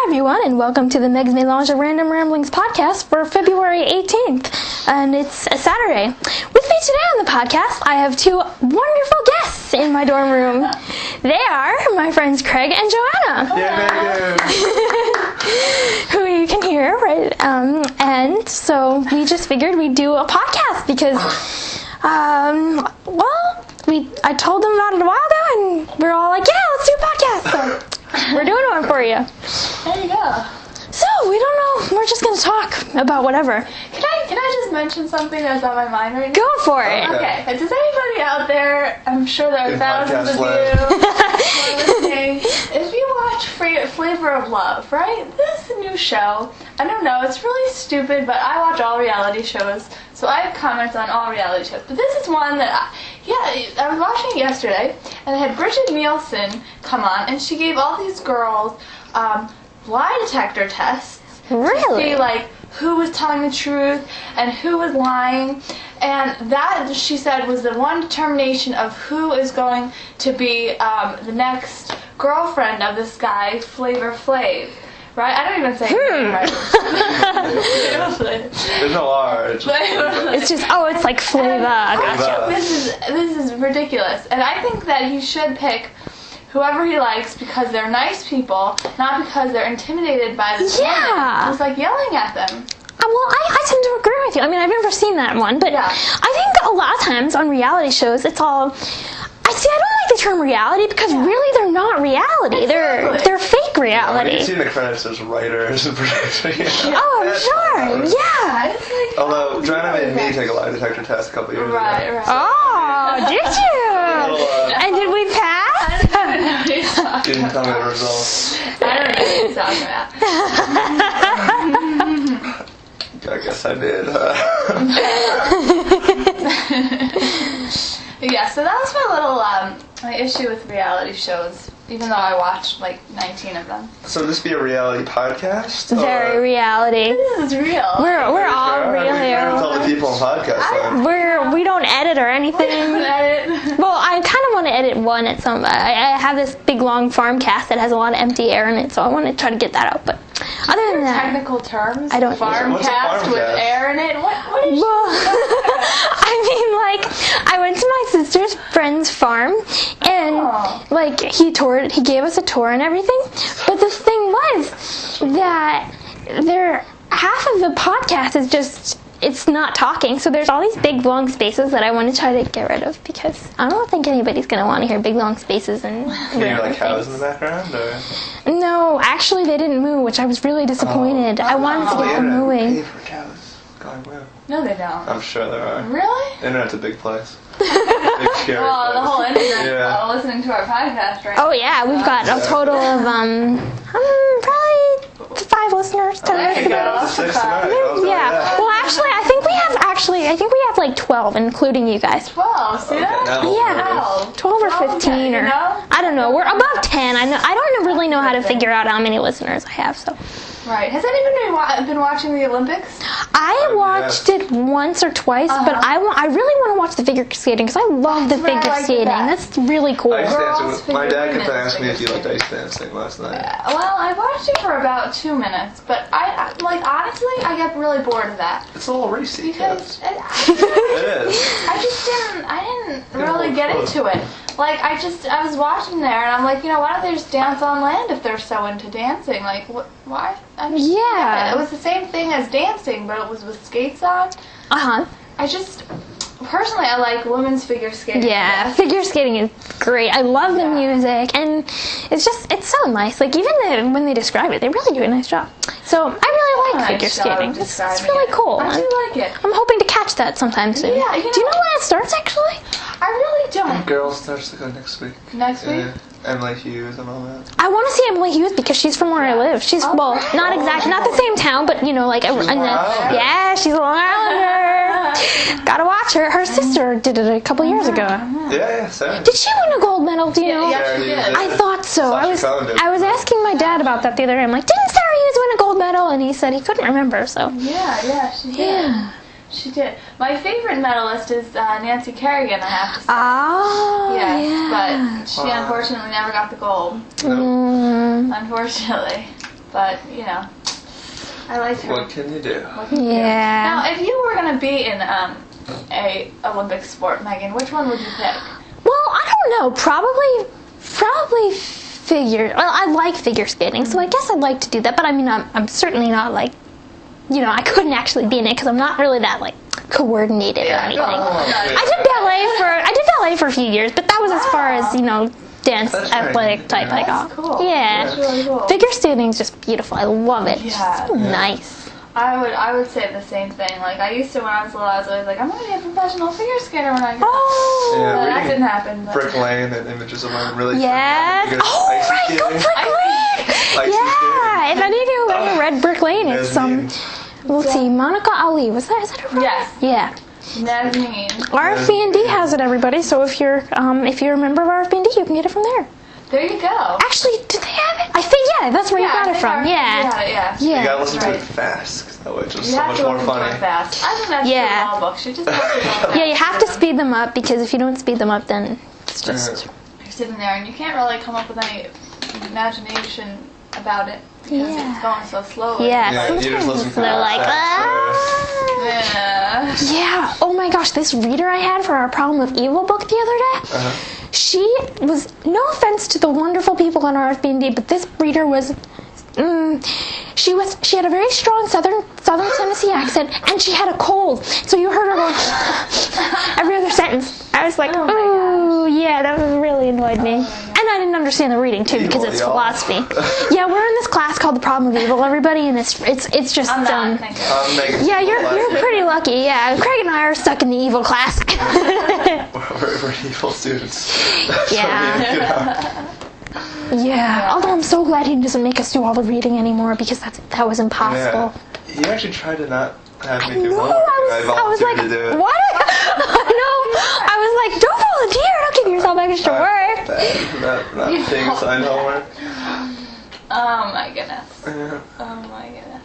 Hi everyone, and welcome to the Meg's Melange Random Ramblings podcast for February 18th, and it's a Saturday. With me today on the podcast, I have two wonderful guests in my dorm room. They are my friends Craig and Joanna. Yeah, who you can hear, right? And so we just figured we'd do a podcast because, I told them about it a while ago, and we're all like, yeah, let's do a podcast. So we're doing one for you. There you go. So, we don't know. We're just going to talk about whatever. Can I just mention something that's on my mind right now? Go for it. Okay. Does anybody out there, I'm sure there are thousands of you who are listening, if you watch Flavor of Love, right? This is a new show. I don't know, it's really stupid, but I watch all reality shows, so I have comments on all reality shows. But this is one that, I was watching it yesterday, and it had Bridget Nielsen come on, and she gave all these girls lie detector tests. Really? To see, like, who was telling the truth and who was lying. And that, she said, was the one determination of who is going to be the next girlfriend of this guy, Flavor Flav. Right? I don't even say right. There's no R. It's just, it's like Flavor. Gotcha. This is ridiculous. And I think that he should pick whoever he likes because they're nice people, not because they're intimidated by this woman. It's like yelling at them. Well, I tend to agree with you. I mean, I've never seen that one, but I think a lot of times on reality shows, it's all... I don't like the term reality because really they're not reality. Exactly. They're fake reality. You can see in the credits there's writers and producers. Oh, I'm sure. Yeah. Although Joanna made me take a lie detector test a couple years ago. Right. Oh, did you? And did we pass? Didn't tell me the results. I don't know what you're talking about. I guess I did. Yeah, so that was my little my issue with reality shows, even though I watched like 19 of them. So this be a reality podcast? Very reality. This is real. We're all real We're here. gonna tell the people on podcast. We don't edit or anything. Well, I kind of want to edit one at some. I have this big long farm cast that has a lot of empty air in it, so I want to try to get that out. But other than that, technical terms. I don't. Farm cast with air in it. What is? Well, I mean, like, I went to my sister's friend's farm, and he gave us a tour and everything. But the thing was that half of the podcast is just. It's not talking, so there's all these big long spaces that I want to try to get rid of because I don't think anybody's going to want to hear big long spaces and Can you hear like cows in the background? Or? No, actually they didn't moo, which I was really disappointed. I wanted to get them mooing. Pay for cows going moo. No, they don't. I'm sure there are. Really? The internet's a big place. Big scary Well, place. the whole internet's listening to our podcast right now. Oh yeah, we've got a total of probably 5 listeners, 10 listeners. Yeah. Well, actually, I think we have like 12, including you guys. 12. See that? Yeah. 12 or 15 or I don't know. We're above 10. I don't really know how to figure out how many listeners I have. So. Right. Has anybody been watching the Olympics? I watched it once or twice, but I really want to watch the figure skating because I love the figure skating. That's really cool. Ice dancing. My dad kept asking me if you liked ice dancing last night. Well, I watched it for about 2 minutes, but honestly, I get really bored of that. It's a little racy. Because it is. I didn't really get into it. Like, I was watching there, and I'm like, why don't they just dance on land if they're so into dancing? Like, why? It was the same thing as dancing, but it was with skates on. Personally, I like women's figure skating. Yeah, figure skating is great. I love the music, and it's so nice. Like, even when they describe it, they really do a nice job. So, I really like figure skating. It's really cool. I do like it. I'm hoping to catch that sometime soon. Yeah, do you know when it starts, actually? I really don't. Girls starts to go next week. Next week? Emily Hughes and all that. I want to see Emily Hughes because she's from where I live. She's, not the same town, but, she's a Long Islander. Gotta watch her. Her sister did it a couple years ago. Yeah, Sarah. Did she win a gold medal, do you know? Yeah, she did. I thought so. I was asking my dad about that the other day. I'm like, didn't Sarah Hughes win a gold medal? And he said he couldn't remember, so. Yeah, she did. Yeah. She did. My favorite medalist is Nancy Kerrigan, I have to say. Oh, yes, but she unfortunately never got the gold. No. Unfortunately. But, you know, I liked her. What can you do? Yeah. Now, if you were going to be in a Olympic sport, Megan, which one would you pick? Well, I don't know. Probably figure. Well, I like figure skating, so I guess I'd like to do that. But I mean, I'm certainly not like, I couldn't actually be in it because I'm not really that like coordinated or anything. I did ballet for a few years, but that was as far as dance athletic type I got. Cool. Yeah. That's really cool. Figure skating is just beautiful. I love it. It's Yeah. so nice. I would say the same thing. Like, I used to, when I was little, I was always like, I'm going to be a professional figure skater when I grow up. Oh. Yeah, But that reading didn't happen. But Brick Lane and images of mine really. Yes. Oh, right. Go Brick Lane. Yeah. If any of you ever read Brick Lane, it's let's see, Monica Ali. Is that her? Yes. Yeah. Nazneen. RFB&D has it, everybody. So if you're a member of RFB&D, you can get it from there. There you go. Actually, do they have it? I think that's where you got it from. Yeah. You gotta Yeah. listen to it fast, 'cause that way it's just You so have much to more listen to funny. it fast. I think that's true in all books. You just have to go fast. Yeah, you have to speed them up because if you don't speed them up, then it's just. You're sitting there and you can't really come up with any imagination about it because it's going so slowly. Yeah. You just listen to They're it like, Yeah. Yeah. Oh my gosh, this reader I had for our Problem of Evil book the other day, she was, no offense to the wonderful people on RFB&D, but this reader was, she had a very strong Southern Tennessee accent, and she had a cold. So you heard her going every other sentence. I was like, oh yeah, that really annoyed me. And I didn't understand the reading too because it's philosophy. Yeah, we're in this class called the Problem of Evil, everybody, and it's just I'm not thinking. yeah, you're pretty lucky. Yeah, Craig and I are stuck in the evil class. We're evil students. Yeah. Yeah. Although I'm so glad he doesn't make us do all the reading anymore because that was impossible. Yeah. He actually tried to not have me do No, homework. I was like, volunteered to do it. what? No, I was like, don't volunteer. Don't give yourself extra work. Not being assigned homework. Oh my goodness. Yeah. Oh my goodness.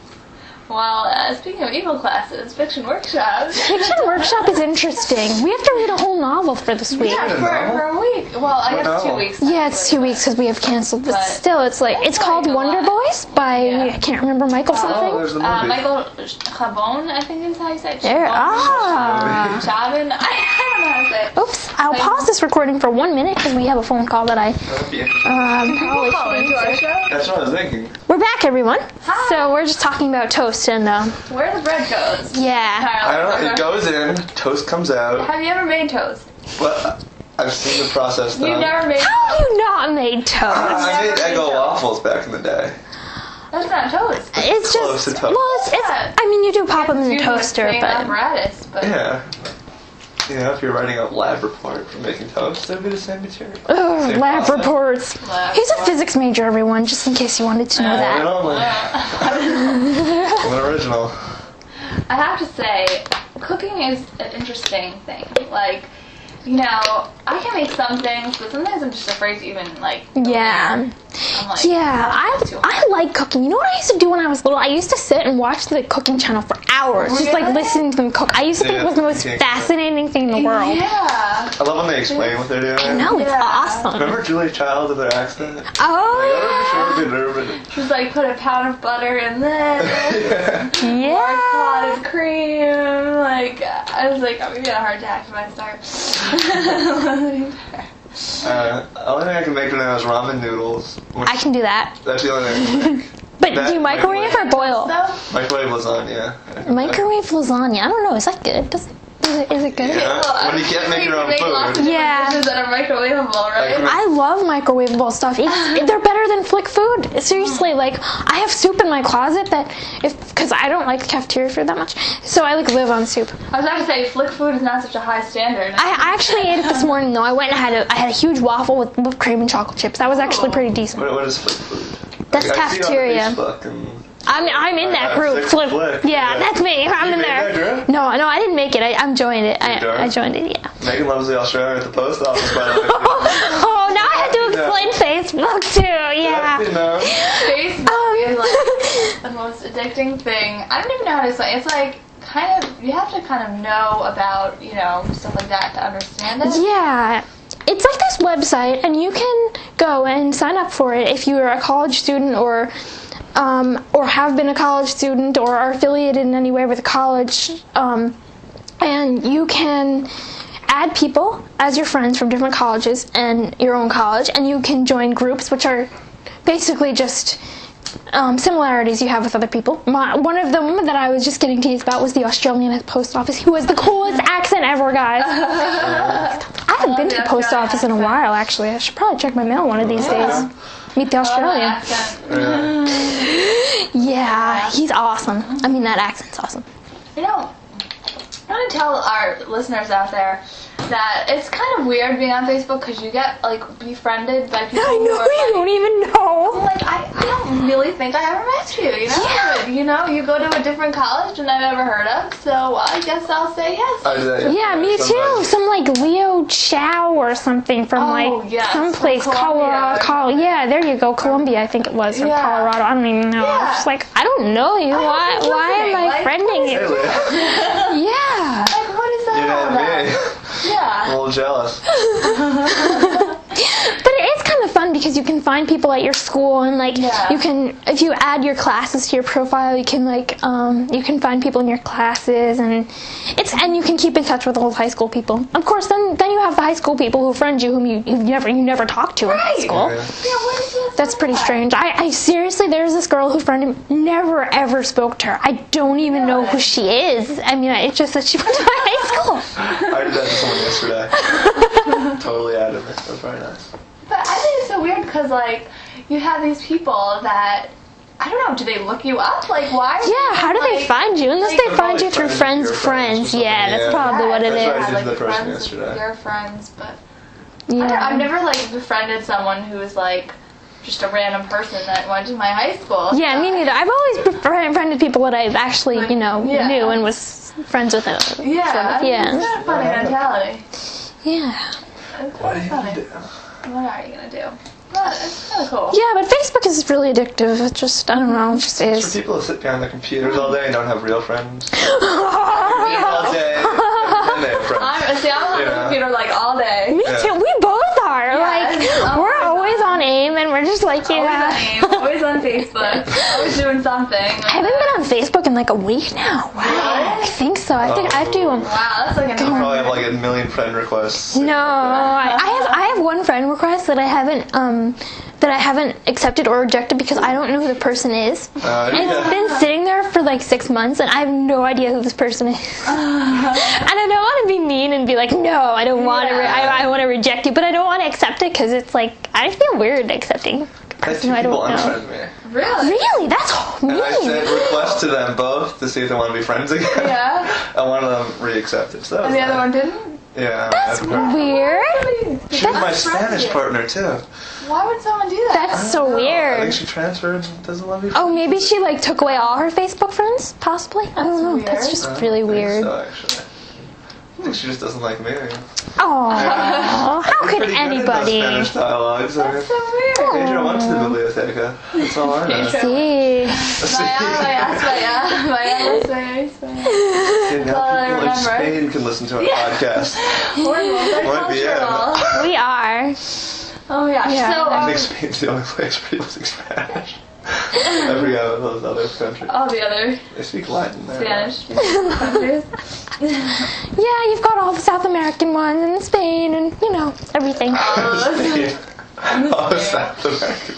Well, speaking of evil classes, Fiction Workshop. Fiction Workshop is interesting. We have to read a whole novel for this week. Yeah, for a week. Well, I guess 2 weeks. Yeah, it's 2 weeks because we have canceled. But still, it's called like a Wonder lot. Boys by, I can't remember, Michael Oh, something. there's the movie. Michael Chabon, I think is how you say it. There. Chabon. I don't know how to say it. Oops. I'll pause this recording for 1 minute because we have a phone call that I That'd be interesting. probably Call into our show. That's what I was thinking. We're back, everyone. Hi. So we're just talking about toast and Where the bread goes. yeah. I don't know. It goes in, toast comes out. Have you ever made toast? But I've seen the process done. You've never made How have you not made toast? I made never made Eggo toast. waffles back in the day. That's not toast. It's Close just to toast. well, it's I mean you do pop them in the Using toaster, same but apparatus, but Yeah. If you're writing a lab report for making toast, it'd be the same material. ugh, Same lab process. reports. Lab He's a reports. physics major, everyone, just in case you wanted to know One that. and only. I'm an original. I have to say, cooking is an interesting thing. Like, I can make some things, but sometimes I'm just afraid to even Yeah. I'm like, Yeah, that's too hard. I like cooking. You know what I used to do when I was little? I used to sit and watch the cooking channel for hours, just like Really? listening to them cook. I used to think it was the most Yeah. fascinating thing in the world. Yeah. I love when they explain what they're doing. No, it's Yeah. awesome. Remember Julia Child with her accent? Oh, She's like, put a pound of butter in this. yeah. Clotted cream. Like, I was like, I'm gonna get a heart attack if I start. Only thing I can make now is ramen noodles. Which, I can do that. that's the only thing I can make. But That- do you microwave or boil? So, Microwave lasagna. Microwave lasagna. I don't know. Is that good? Is it good? Yeah, when you can't make your own lots of food. different Yeah. dishes that are microwavable, right? I love microwavable stuff. They're better than Flick food. Seriously, I have soup in my closet because I don't like cafeteria food that much, so I live on soup. I was about to say, Flick food is not such a high standard. I actually ate it this morning though. I went and I had a huge waffle with whipped cream and chocolate chips. That was actually pretty decent. What is Flick food? That's I see it on cafeteria. Facebook and I'm in that group. Flick. Yeah, that's me. I'm You in made there. that group? No, I didn't make it. I joined it. You joined? I joined it. Yeah. Megan loves the Australian at the post office, by the way. Oh, now I have to explain Facebook too. Yeah. You know. Facebook is like the most addicting thing. I don't even know how to explain. It's like you have to kind of know about stuff like that to understand it. Yeah. It's like this website, and you can go and sign up for it if you're a college student or or have been a college student or are affiliated in any way with a college, and you can add people as your friends from different colleges and your own college, and you can join groups, which are basically just similarities you have with other people. One of them that I was just getting teased about was the Australian at the post office, who has the coolest accent ever, guys. I haven't been to the post office in a while, actually. I should probably check my mail one of these days. Meet the Australian. Yeah, he's awesome. I mean, that accent's awesome. You know, I want to tell our listeners out there that it's kind of weird being on Facebook because you get like befriended by people. I know, who are, you don't even know. Like I don't really think I ever met you. You know, Yeah. You know, you go to a different college than I've ever heard of, so I guess I'll say yes. Yeah, me too. Some like Leo Chow or something from someplace, from Colorado. Yeah, there you go, Columbia, I think it was, or Colorado. I don't even know. Yeah. I was just like, I don't know you. Why am I friending you? Yeah. Like, what is that all about? Yeah. I'm a little jealous. But it is kind of fun because you can find people at your school, and like you can, if you add your classes to your profile, you can like you can find people in your classes, and you can keep in touch with old high school people. Of course, then you have the high school people who friend you, whom you never talked to in high school. Yeah, what is this? That's pretty strange. I seriously, there's this girl who friended me, never ever spoke to her. I don't even know who she is. I mean, it's just that she went to my high school. I did that to someone yesterday. Totally out of it. That was very nice. But I think it's so weird because, like, you have these people that, I don't know, do they look you up? Like, why? Yeah, how do they find you? Unless they find you through friends' friends. Yeah, that's probably what it That's is. what I did like to the person friends, yesterday. Your friends, but Yeah. I've never, like, befriended someone who was, like, just a random person that went to my high school. Yeah, me neither. I've always befriended people that I've actually, knew and was friends with. Yeah, Sort of, it's kind of funny mentality. Yeah. It's What are kind you of gonna funny. do? What are you gonna do? Well, it's kind of cool. Yeah, but Facebook is really addictive. It just, I don't know, it just For is. people who sit behind their computers all day and don't have real friends. All day. And they have friends. I'm on the computer, like, all day. Me too. We both are. Like, we're always on AIM, and we're just like, Always on Facebook. Always doing something. I haven't been on Facebook in like a week now. Wow. I think so. I think I have to. Wow, that's like I probably have like a million friend requests. No, I have one friend request that I haven't accepted or rejected because I don't know who the person is. And it's been sitting there for like 6 months, and I have no idea who this person is. And I don't want to be mean and be like, no, I don't want to. I want to reject you, but I don't want to accept it because it's like I feel weird accepting a person who I don't know. Unfriend me. Really? Really? That's mean. And I sent requests to them both to see if they want to be friends again. Yeah. And one of them re-accepted. So that was And the other nice. one didn't? Yeah. That's weird. She was my Spanish partner too. Why would someone do that? That's so I weird. think she transferred and doesn't want to be Oh, maybe she like took away all her Facebook friends, possibly. I don't know. That's weird. just really weird. So, actually. I think she just doesn't like me. Oh, how could Pretty good at those anybody? Spanish dialogues. That's so weird. Pedro went to the biblioteca. That's all I know. See, Yeah, now people in Spain can listen to our podcast. Might be, yeah. we are. Oh my gosh. Yeah. So, I think Spain's the only place where people speak Spanish. I forget what those other countries. all the other They speak Latin there. Spanish countries. Yeah, you've got all the South American ones and Spain and everything. Spain. Oh, South America.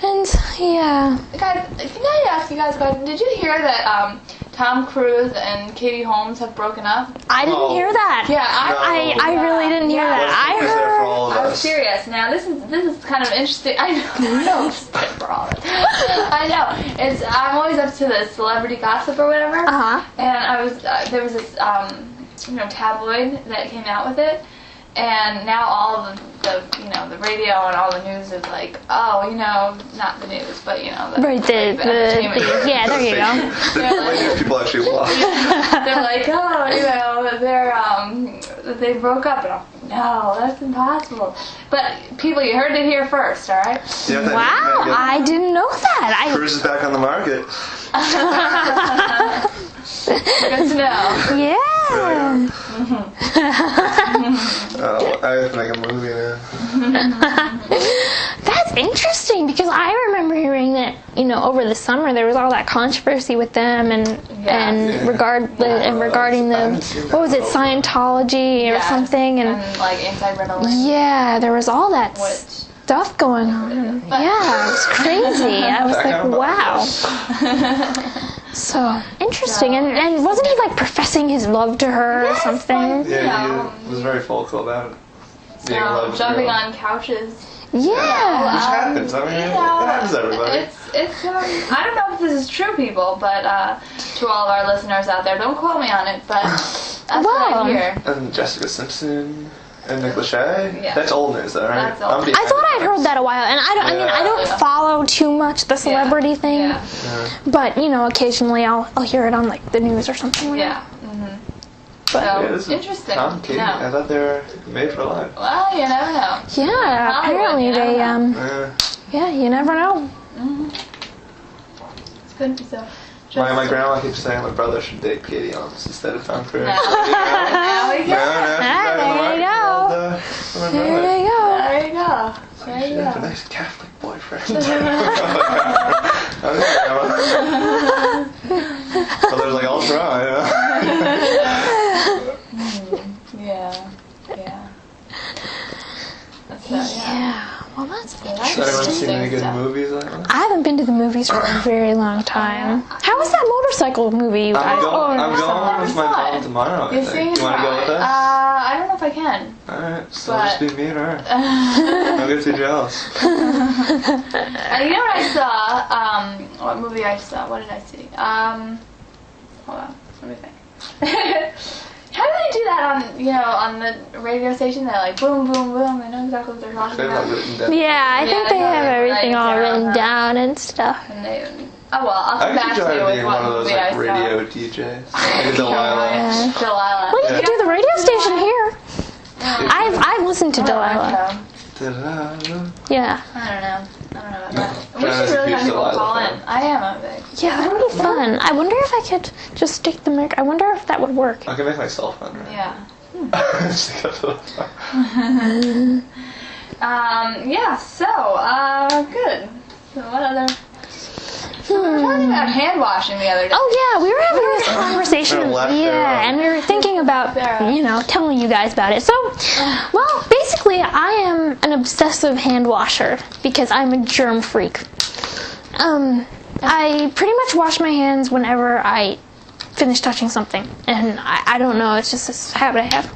And yeah, Guys, can I ask you guys a question? Did you hear that Tom Cruise and Katie Holmes have broken up? I didn't hear that. Yeah, I really didn't hear that. I What's there for heard. all of I was us? serious. Now this is kind of interesting. I know. For all of it. I know. I'm always up to the celebrity gossip or whatever. And I was there was this tabloid that came out with it, and now all of the radio and all the news is like, not the news, but the Right, the entertainment. yeah, there you go. The radio people actually watch. They're like, they broke up, and I'm like, no, that's impossible. But people, you heard it here first, all right? Yeah, that Wow, Megan I didn't know that. Cruz is back on the market. Good to know. Yeah. Oh, I have to make a movie now. That's interesting because I remember hearing that over the summer there was all that controversy with them regarding the what was it, Scientology or something and like anti-Ritalin. Yeah, there was all that stuff going on. Yeah, it was crazy. I was like, wow. So interesting, and wasn't he like professing his love to her or something? Yeah, he was very vocal about it. Jumping on couches. Yeah. Which happens. I mean, it happens to everybody. It's I don't know if this is true, people, but to all of our listeners out there, don't quote me on it, but that's what I hear. And Jessica Simpson and Nick Lachey. Yeah. That's old news, though, right? I thought I'd heard that a while, and I don't follow too much the celebrity thing, but occasionally I'll hear it on like the news or something. Yeah. But so, interesting. Tom and Katie, I thought they were made for life. Well, you never know. Yeah, apparently they, yeah, you never know. It's good so. My grandma keeps saying my brother should date Katie Holmes instead of Tom Cruise. There you go. There you go. There you go. A nice Catholic boyfriend. But there's like ultra, Yeah. Well, that's Has anyone seen any good movies lately? I haven't been to the movies for a very long time. How was that motorcycle movie you guys? I'm going with my mom tomorrow, I think. You want to go with us? I don't know if I can. Alright, so it'll just be me and her. Don't get too jealous. You know what I saw? What movie I saw? What did I see? Hold on. Let me think. How do they do that on the radio station? They're like boom, boom, boom. They know exactly what they're talking about. Yeah, I think they have everything all written down and stuff. And I'll come back to you with one of those like radio DJs. Like Delilah. Well, you can do the radio station here. I've listened to Delilah. Yeah. I don't know about that. We should really have people call in. I am a big. Yeah, that would be fun. I wonder if I could just stick the mic. I wonder if that would work. I can make myself fun, right? Yeah. Good. So what other... We were talking about hand washing the other day. Oh yeah, we were having this conversation. And we were thinking about, telling you guys about it. So, well, basically, I am an obsessive hand washer because I'm a germ freak. I pretty much wash my hands whenever I finish touching something, and I don't know, it's just this habit I have.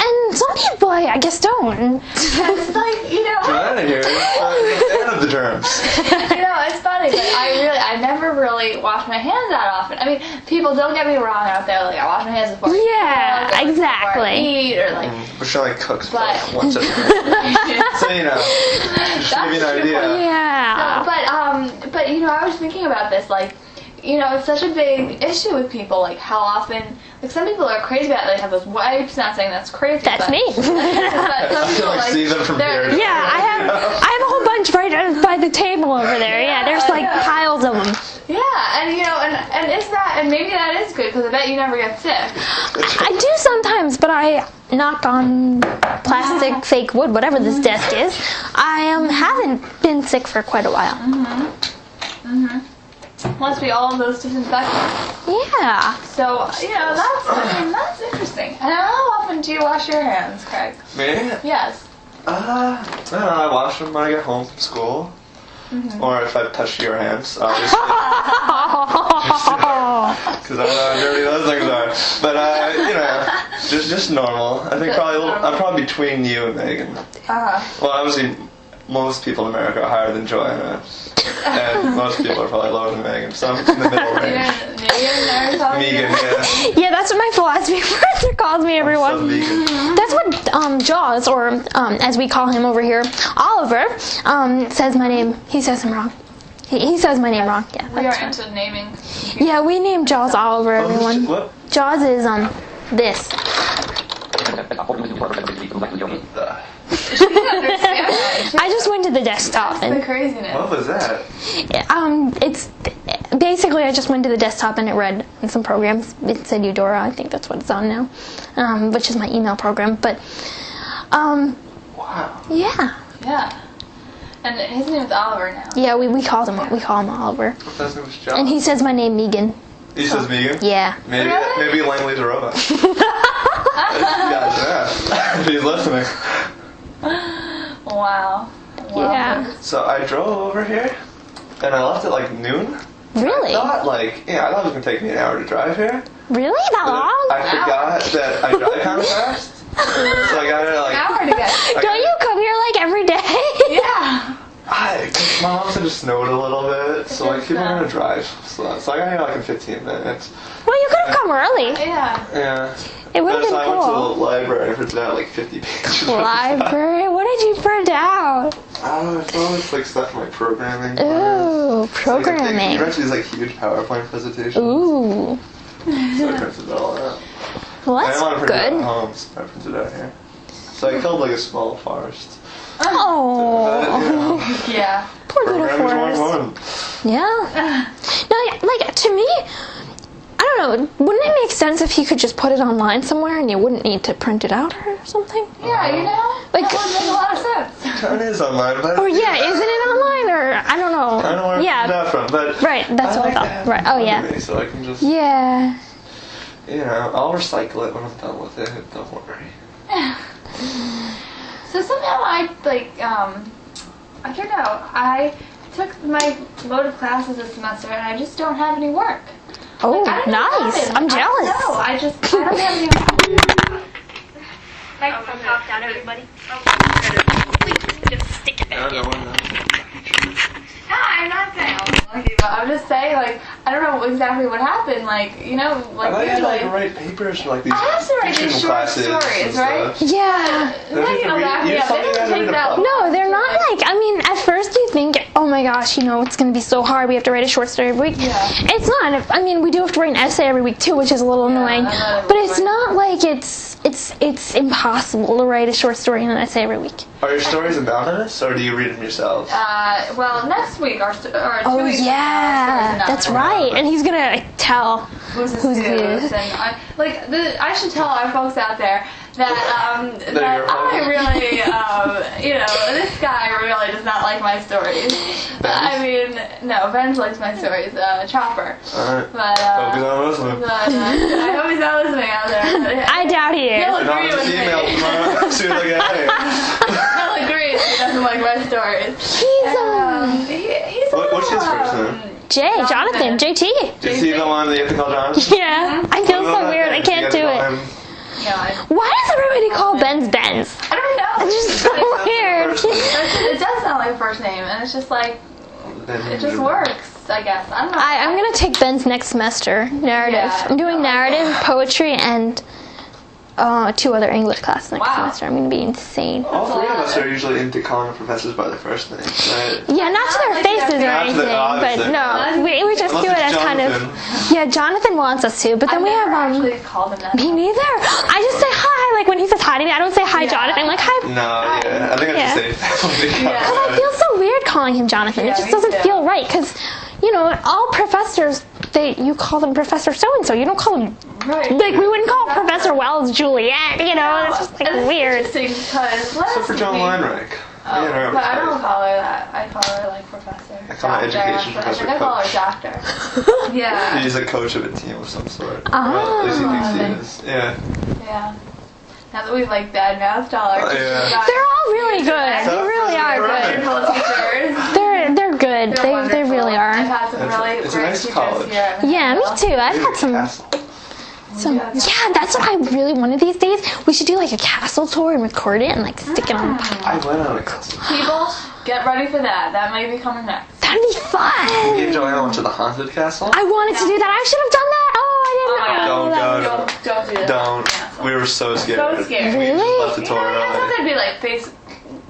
And some people, I guess, don't. It's like, Joanna here is a fan of the germs. It's funny, but I never really wash my hands that often. I mean, people, don't get me wrong out there, like, I wash my hands before I cook, exactly. before I eat, or like... But she only cooks like once a week. So, just to give you an idea. Yeah. But I was thinking about this, like, it's such a big issue with people, like, how often... Like, some people are crazy about it. They have those wipes. Not saying that's crazy. That's me. But some people, see them from here. Yeah, I have a whole bunch right by the table over there. Yeah, there's like piles of them. Yeah, and and maybe that is good because I bet you never get sick. I do sometimes, but I knock on plastic, fake wood, whatever this desk is. I haven't been sick for quite a while. Must be all of those disinfectants. Yeah. So, that's interesting. And how often do you wash your hands, Craig? Me? Yes. I don't know, I wash them when I get home from school. Or if I've touched your hands, obviously. Because I don't know how dirty those things are. But, just normal. I think I'm probably between you and Megan. Well, obviously, most people in America are higher than Joanna. And most people are probably lower than Megan. So I'm in the middle range. Megan, yeah. Yeah, that's what my philosophy professor calls me, everyone. That's what Jaws, or as we call him over here, Oliver, says my name. He says him wrong. He says my name wrong. Yeah, we are into naming. Yeah, we named Jaws Oliver, everyone. What? Jaws is this. I just went to the desktop. That's the craziness. What was that? It's basically I just went to the desktop and it read some programs. It said Eudora. I think that's what it's on now, which is my email program. But wow. Yeah. Yeah. And his name's Oliver now. Yeah, we call him Oliver. That's his job. And he says my name Megan. He says Megan? Yeah. Maybe Langley's a robot. If he's listening. Wow. Yeah. So I drove over here, and I left at like noon. Really? I thought it was gonna take me an hour to drive here. Really? That long? I forgot that I drive kind of fast. So I got it like. An hour to get. Don't you come here like every day? Yeah. My mom said it snowed a little bit, so like people are gonna drive. So I got here like in 15 minutes. Well, you could have come early. Yeah. Yeah. It would have been I went to cool. the library for that like 50 pages. Library? What did you print out? I don't know. It's all like stuff from like programming. Ooh, programming. You these like huge PowerPoint presentations. Ooh. So I printed it all out. Well, I didn't want to that's print it good. at home, so I printed it out here. So I killed like a small forest. Oh. Yeah. Poor little Programming's more forest. fun. Yeah. No, like, to me, I don't know, wouldn't it make sense if he could just put it online somewhere and you wouldn't need to print it out or something? Yeah, you know? Like, that would make a lot of sense. It is online, but or yeah, isn't it online or, I don't know. I don't know where I Yeah. put that from, but Right, that's what I like to thought. have Right, it oh under yeah. me so I can just, Yeah. I'll recycle it when I'm done with it. Don't worry. So somehow I don't know, I took my load of classes this semester and I just don't have any work. Oh, I don't know what nice. happened. I'm jealous. No, I don't have any. Microphone pop down, everybody. Just stick it back in. No, No, I'm not saying I was lucky, but I'm just saying, I don't know exactly what happened. I thought you had to write papers for like these I have to write these teaching short classes stories, and right? stuff. Yeah. They're not gonna laugh me you up. They something don't you take had to that. read a No, they're not at first you think, oh my gosh, it's going to be so hard. We have to write a short story every week. Yeah. It's not. I mean, we do have to write an essay every week too, which is a little annoying. But it's not like it's impossible to write a short story and an essay every week. Are your stories about us, or do you read them yourself? Well, next week or 2 Oh weeks. yeah, that's right. And he's gonna tell Who's who's who? who. And I should tell our folks out there that They're your I really, this guy really does not like my stories. I mean, no, Ben likes my stories. Chopper. Alright. But Hope he's not listening. I hope he's not listening out there. I doubt he He'll is. agree with me. Email tomorrow as soon as I get out of here. He'll agree if he doesn't like my stories. He's He's What's his first name? Jonathan, JT. Is he the one that you have to call Jonathan? Yeah, I feel so weird. I can't do it. Why does everybody call Ben's Benz? I don't know. It's just so weird. It does sound like a first name, and it's just like it just works. I guess I don't know. I'm gonna take Ben's next semester narrative. Yeah. I'm doing narrative, poetry, and 2 other English classes next semester. I'm gonna be insane. All 3 of us are usually into calling professors by their first names, right? Yeah, not to their faces or Not to anything, their but faces. no, we just Unless do it it's as kind of. Jonathan. Yeah, Jonathan wants us to, but then I've we never have actually called him that. Me neither. I just say hi, like when he says hi to me. I don't say hi, Jonathan. I'm like hi. No, yeah. I think Yeah. I just say Yeah. Because I feel so weird calling him Jonathan. Yeah, It just me doesn't too. feel right. Because all professors, you call them Professor so and so. You don't call them Right. like we wouldn't call Professor Wells Juliet. It's just like And it's weird. interesting because Except for John Weinreich. But I don't call her that. I call her like professor. I call my education I professor think I call her coach. doctor. Yeah. He's a coach of a team of some sort. Oh. Or at least he thinks he is. Yeah. Yeah. Now that we've bad-mouthed all our teachers, yeah. They're all really good. They really are good. wonderful teachers. They're good. They wonderful. really I've are. had some really It's a great nice teachers college. here. Yeah, me too. I've had some. Yeah, that's what I really wanted these days. We should do like a castle tour and record it and like stick it on. I went on a castle. People, get ready for that. That may be coming next. That'd be fun. Me and Joanna went to the haunted castle. I wanted to do that. I should have done that. Oh, I didn't know. Don't That go. was- Don't do that. Don't. Yeah. We were so scared. So scared. We just Really? left the tour I thought early. there'd be like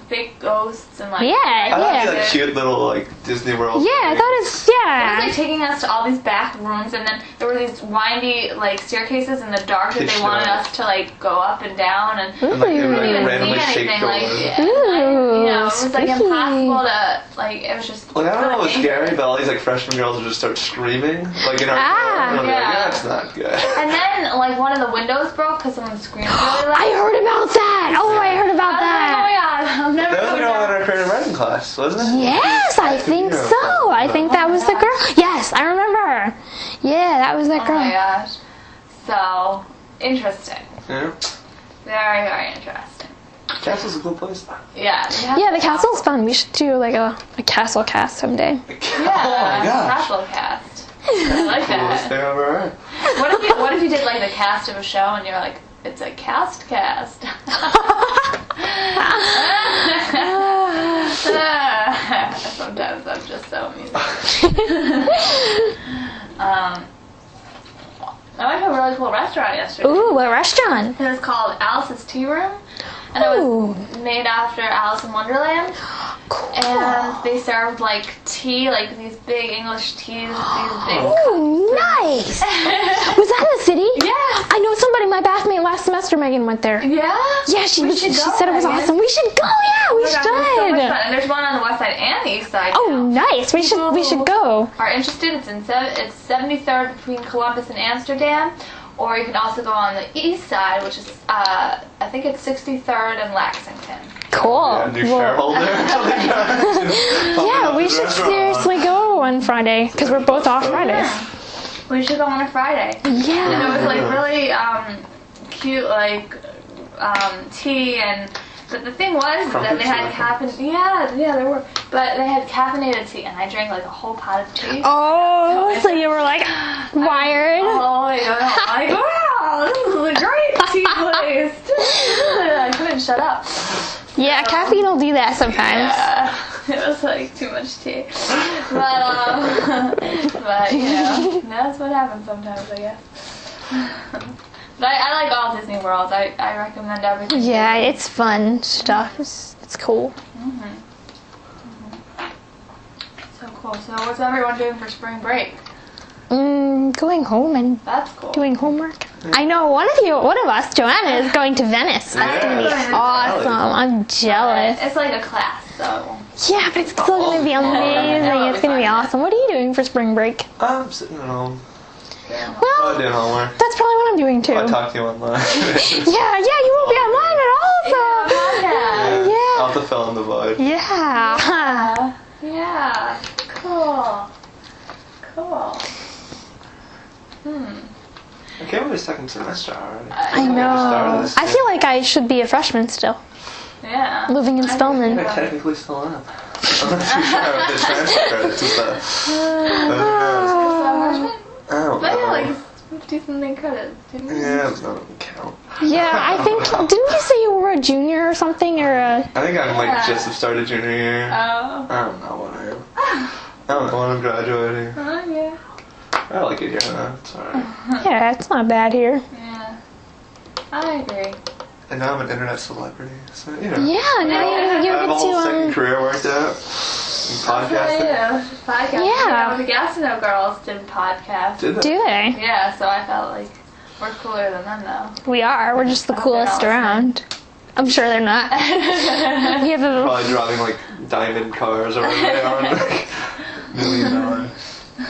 fake ghosts and like. Yeah, I thought it'd be yeah. like cute little Disney World. Yeah, I thought it's, It was yeah. like taking us to all these back rooms, and then there were these windy like staircases in the dark that Pitch they wanted dark. us to like go up and down, and And like, it would, couldn't even randomly see shake anything. doors. Like, Ooh, it was like spooky. impossible to like. It was just. Like, I don't know what's really- scary, but all these freshman girls would just start screaming. Like, in our Ah, and I'm like, yeah. that's not good. And then like one of the windows broke because someone screamed really loud. I heard about that. Oh, I heard about I was like, oh my that. god! I was I'm never That was the going girl in down. our creative writing class, wasn't it? Yes, I think so. I think that was the girl. Yes, I remember. Yeah, that was that Oh girl. my gosh. So, interesting. Yeah. Very, very interesting. Castle's a cool place. Yeah. Yeah, the castle's fun. We should do like a castle cast someday. Oh my gosh. Castle cast. I like Coolest that. thing I've ever heard. What if you did like the cast of a show and you're like, it's a cast. Sometimes I'm just so amusing. I went to a really cool restaurant yesterday. Ooh, what restaurant? It was called Alice's Tea Room, and it was made after Alice in Wonderland. Cool. And they served like tea, like these big English teas, these big. Ooh, nice. Was that in the city? Yeah. I know somebody, my batchmate last semester, Megan, went there. Yeah. Yeah, she We should go, said it was Megan. awesome. We should go. Yeah, we Oh my gosh, should. it was so much fun. And there's one on the west side and the east side. Oh, now. nice. We should go. Are interested? It's 73rd between Columbus and Amsterdam, or you can also go on the east side, which is I think it's 63rd and Lexington. Cool. Yeah, new Well, shareholder. yeah, we should seriously go on Friday because we're both off Fridays. We should go on a Friday. And it Yeah. was like really cute, like tea, and the thing was that Crumpets they had or caffeine. Yeah, there were, but they had caffeinated tea, and I drank like a whole pot of tea. Oh, so you were like wired. Oh my god! I'm like, wow, this is a great tea place. I couldn't shut up. Yeah, caffeine will do that sometimes. It was like too much tea, but you know, that's what happens sometimes, I guess. But I like all Disney Worlds. I recommend everything. Yeah, it's fun stuff. It's cool. So cool. So what's everyone doing for spring break? Going home and That's cool. doing homework. I know one of us, Joanna, is going to Venice. That's gonna be Yeah. awesome. I'm jealous. It's like a class, so. Yeah, but it's still gonna be amazing. It's gonna be awesome. What are you doing for spring break? I'm sitting at home. Yeah. I'm Well, doing homework. that's probably what I'm doing too. I'll talk to you online. Yeah, you won't be online at all, so. Yeah. I'll have to fill in the void. Yeah. Yeah. Cool. I can't believe second semester already. I know. I feel like I should be a freshman still, Yeah. living in Spelman. I technically still am. I'm not too sure about the transfer credits and stuff. I don't But yeah, know. like 50-something credits, didn't you? Yeah, it doesn't count. Yeah, I think. Didn't you say you were a junior or something, or a? I think I'm like just have started junior year. Oh. I don't know what I am. I don't know when I'm graduating. Oh, yeah. I like it here though. It's alright. Yeah, it's not bad here. Yeah. I agree. And now I'm an internet celebrity, so you know. Yeah, now you I get have a whole second to career worked out. And podcasting. Yeah, podcasting. Yeah. The Gastineau girls did podcasts. Did that? do they? Yeah, so I felt like we're cooler than them, though. We are. We're just the coolest around. I'm sure they're not. We have a, Probably driving like diamond cars or whatever they are. Like, $1 million.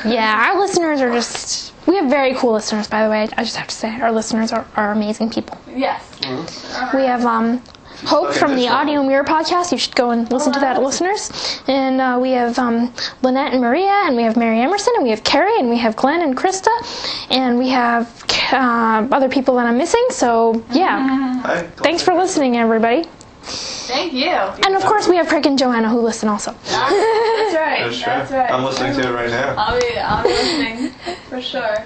yeah, our listeners are just. We have very cool listeners, by the way. I just have to say, our listeners are amazing people. Yes. We have Hope from the Audio Mirror podcast. You should go and listen to that, listeners. And we have Lynette and Maria, and we have Mary Emerson, and we have Carrie, and we have Glenn and Krista, and we have other people that I'm missing. So yeah, thanks for listening, everybody. Thank you. And of course, we have Craig and Joanna who listen also. That's right. That's true. That's right. I'm listening to it right now. I'll be listening for sure.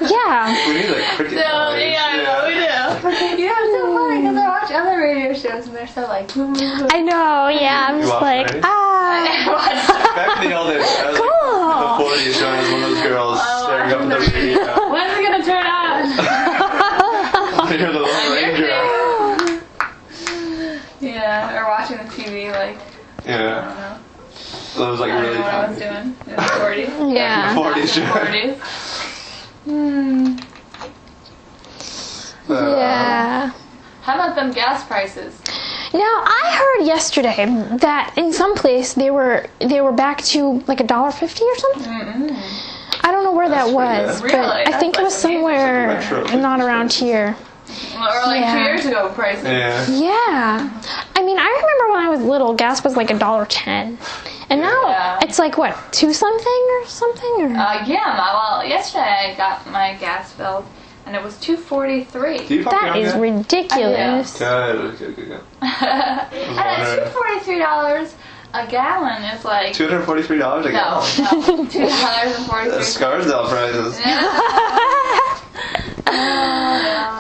Yeah. We need like cricket So noise. yeah, I know we do. You know, it's so funny because I watch other radio shows and they're so like. I know. Yeah, I'm just watch like radio? Back in the old days, I was like, Cool. the 40s, Joanna was one of those girls staring up at the radio. When's it gonna turn on? I hear the Lone Ranger. Yeah, or watching the TV like I Yeah. don't know. Those like I don't really know what I was funny. doing in the 40s. Yeah. The 40s, Joanna. 40s. Yeah. How about them gas prices? Now I heard yesterday that in some place they were back to like $1.50 or something. I I don't know where that That's pretty was, good. but Really? I think it was That's like somewhere amazing. Retro not around here. Or like Yeah. 2 years ago prices. Yeah. Yeah. I mean, I remember when I was little, gas was like $1.10. And now Yeah. it's like, what, 2 something or something? Or? Well, yesterday I got my gas filled, and it was $2.43. Do you fucking That know is that? ridiculous. Good. And at $2.43 a gallon is like $243 a no, gallon. $2.43. Scarsdale prices.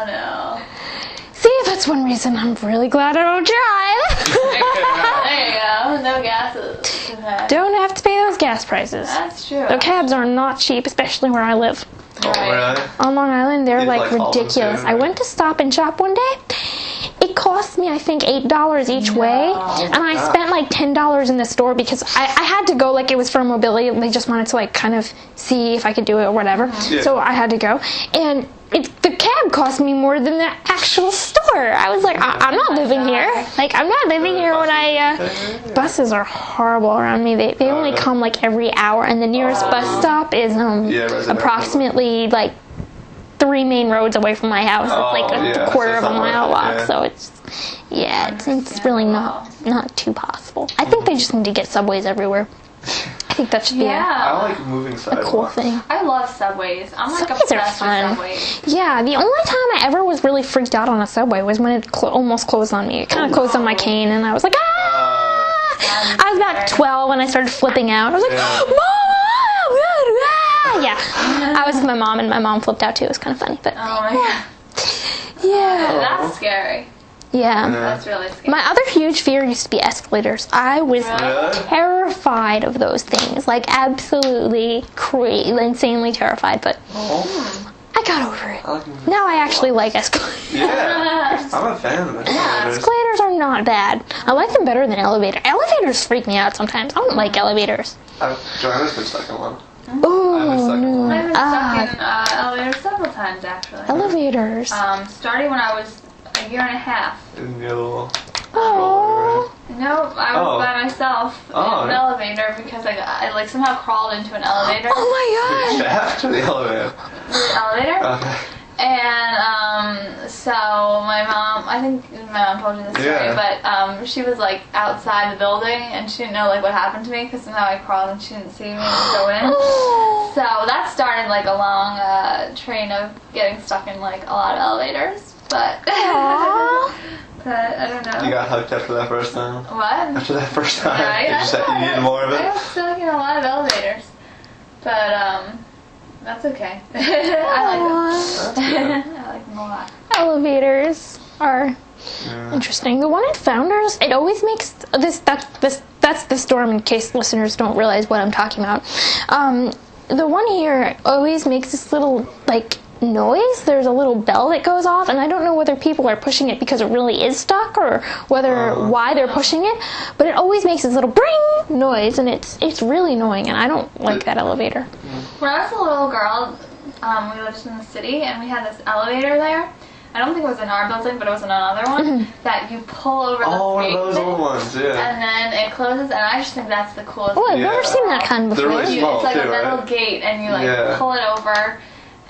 No. See, that's one reason I'm really glad I don't drive. There you go. No gases. Don't have to pay those gas prices. That's true. The cabs are not cheap, especially where I live. Oh, really? On Long Island, they're These, like like, all the ridiculous. same, I right? went to Stop and Shop one day. It cost me, I think, $8 each way, and I spent like $10 in the store because I had to go. Like, it was for mobility. They just wanted to like kind of see if I could do it or whatever. Yeah. So I had to go, and the cab cost me more than the actual store. I was like, I'm not living here. Like, I'm not living here when I. Buses are horrible around me. They only come like every hour, and the nearest bus stop is residential. approximately like 3 main roads away from my house. It's like a quarter of a mile walk, so it's really not too possible. I think they just need to get subways everywhere. I think that should be I like moving a sidewalks. cool thing. I love subways. I'm like Subways are obsessed fun. with subways. Yeah, the only time I ever was really freaked out on a subway was when it almost closed on me. It kind of closed on my cane, and I was like, ah! I was about 12 when I started flipping out. I was like, Mom! Yeah, I was with my mom, and my mom flipped out too. It was kind of funny, but Oh my god. yeah. That's scary. Yeah. That's really scary. My other huge fear used to be escalators. I was Really? terrified of those things. Like, absolutely insanely terrified, but Oh. I got over it. I like moving Now I actually like escalators. Yeah. I'm a fan of it. Escalators are not bad. I like them better than elevators. Elevators freak me out sometimes. I don't like elevators. Joanna's been stuck in one. Oh, I was stuck in no. one. I've been stuck in elevators several times actually. Elevators. Starting when I was a year and a half. In your little Oh. No, I was Oh. by myself in Oh, an no. elevator because I like somehow crawled into an elevator. Oh my god. shaft to the elevator. Okay. And so my mom, I think my mom told you this story, Yeah. but she was like outside the building and she didn't know like what happened to me because somehow I crawled and she didn't see me go in. Oh. So that started like a long train of getting stuck in like a lot of elevators, but Aw. but I don't know. You got hooked after that first time? What? After that first time? Right? You just you needed more of I it? was stuck in a lot of elevators, but that's okay. I like them. I like them a lot. Elevators are interesting. The one at Founders, it always makes that's the storm in case listeners don't realize what I'm talking about. The one here always makes this little like noise. There's a little bell that goes off, and I don't know whether people are pushing it because it really is stuck or whether why they're pushing it, but it always makes this little bring noise, and it's really annoying, and I don't like that elevator. When I was a little girl, we lived in the city, and we had this elevator there. I don't think it was in our building, but it was in another one that you pull over the Oh, one of gate those thing, old ones, yeah. and then it closes, and I just think that's the coolest. Oh, I've Yeah. never seen that kind They're before. really small, It's like too, a metal right? gate, and you like Yeah. pull it over,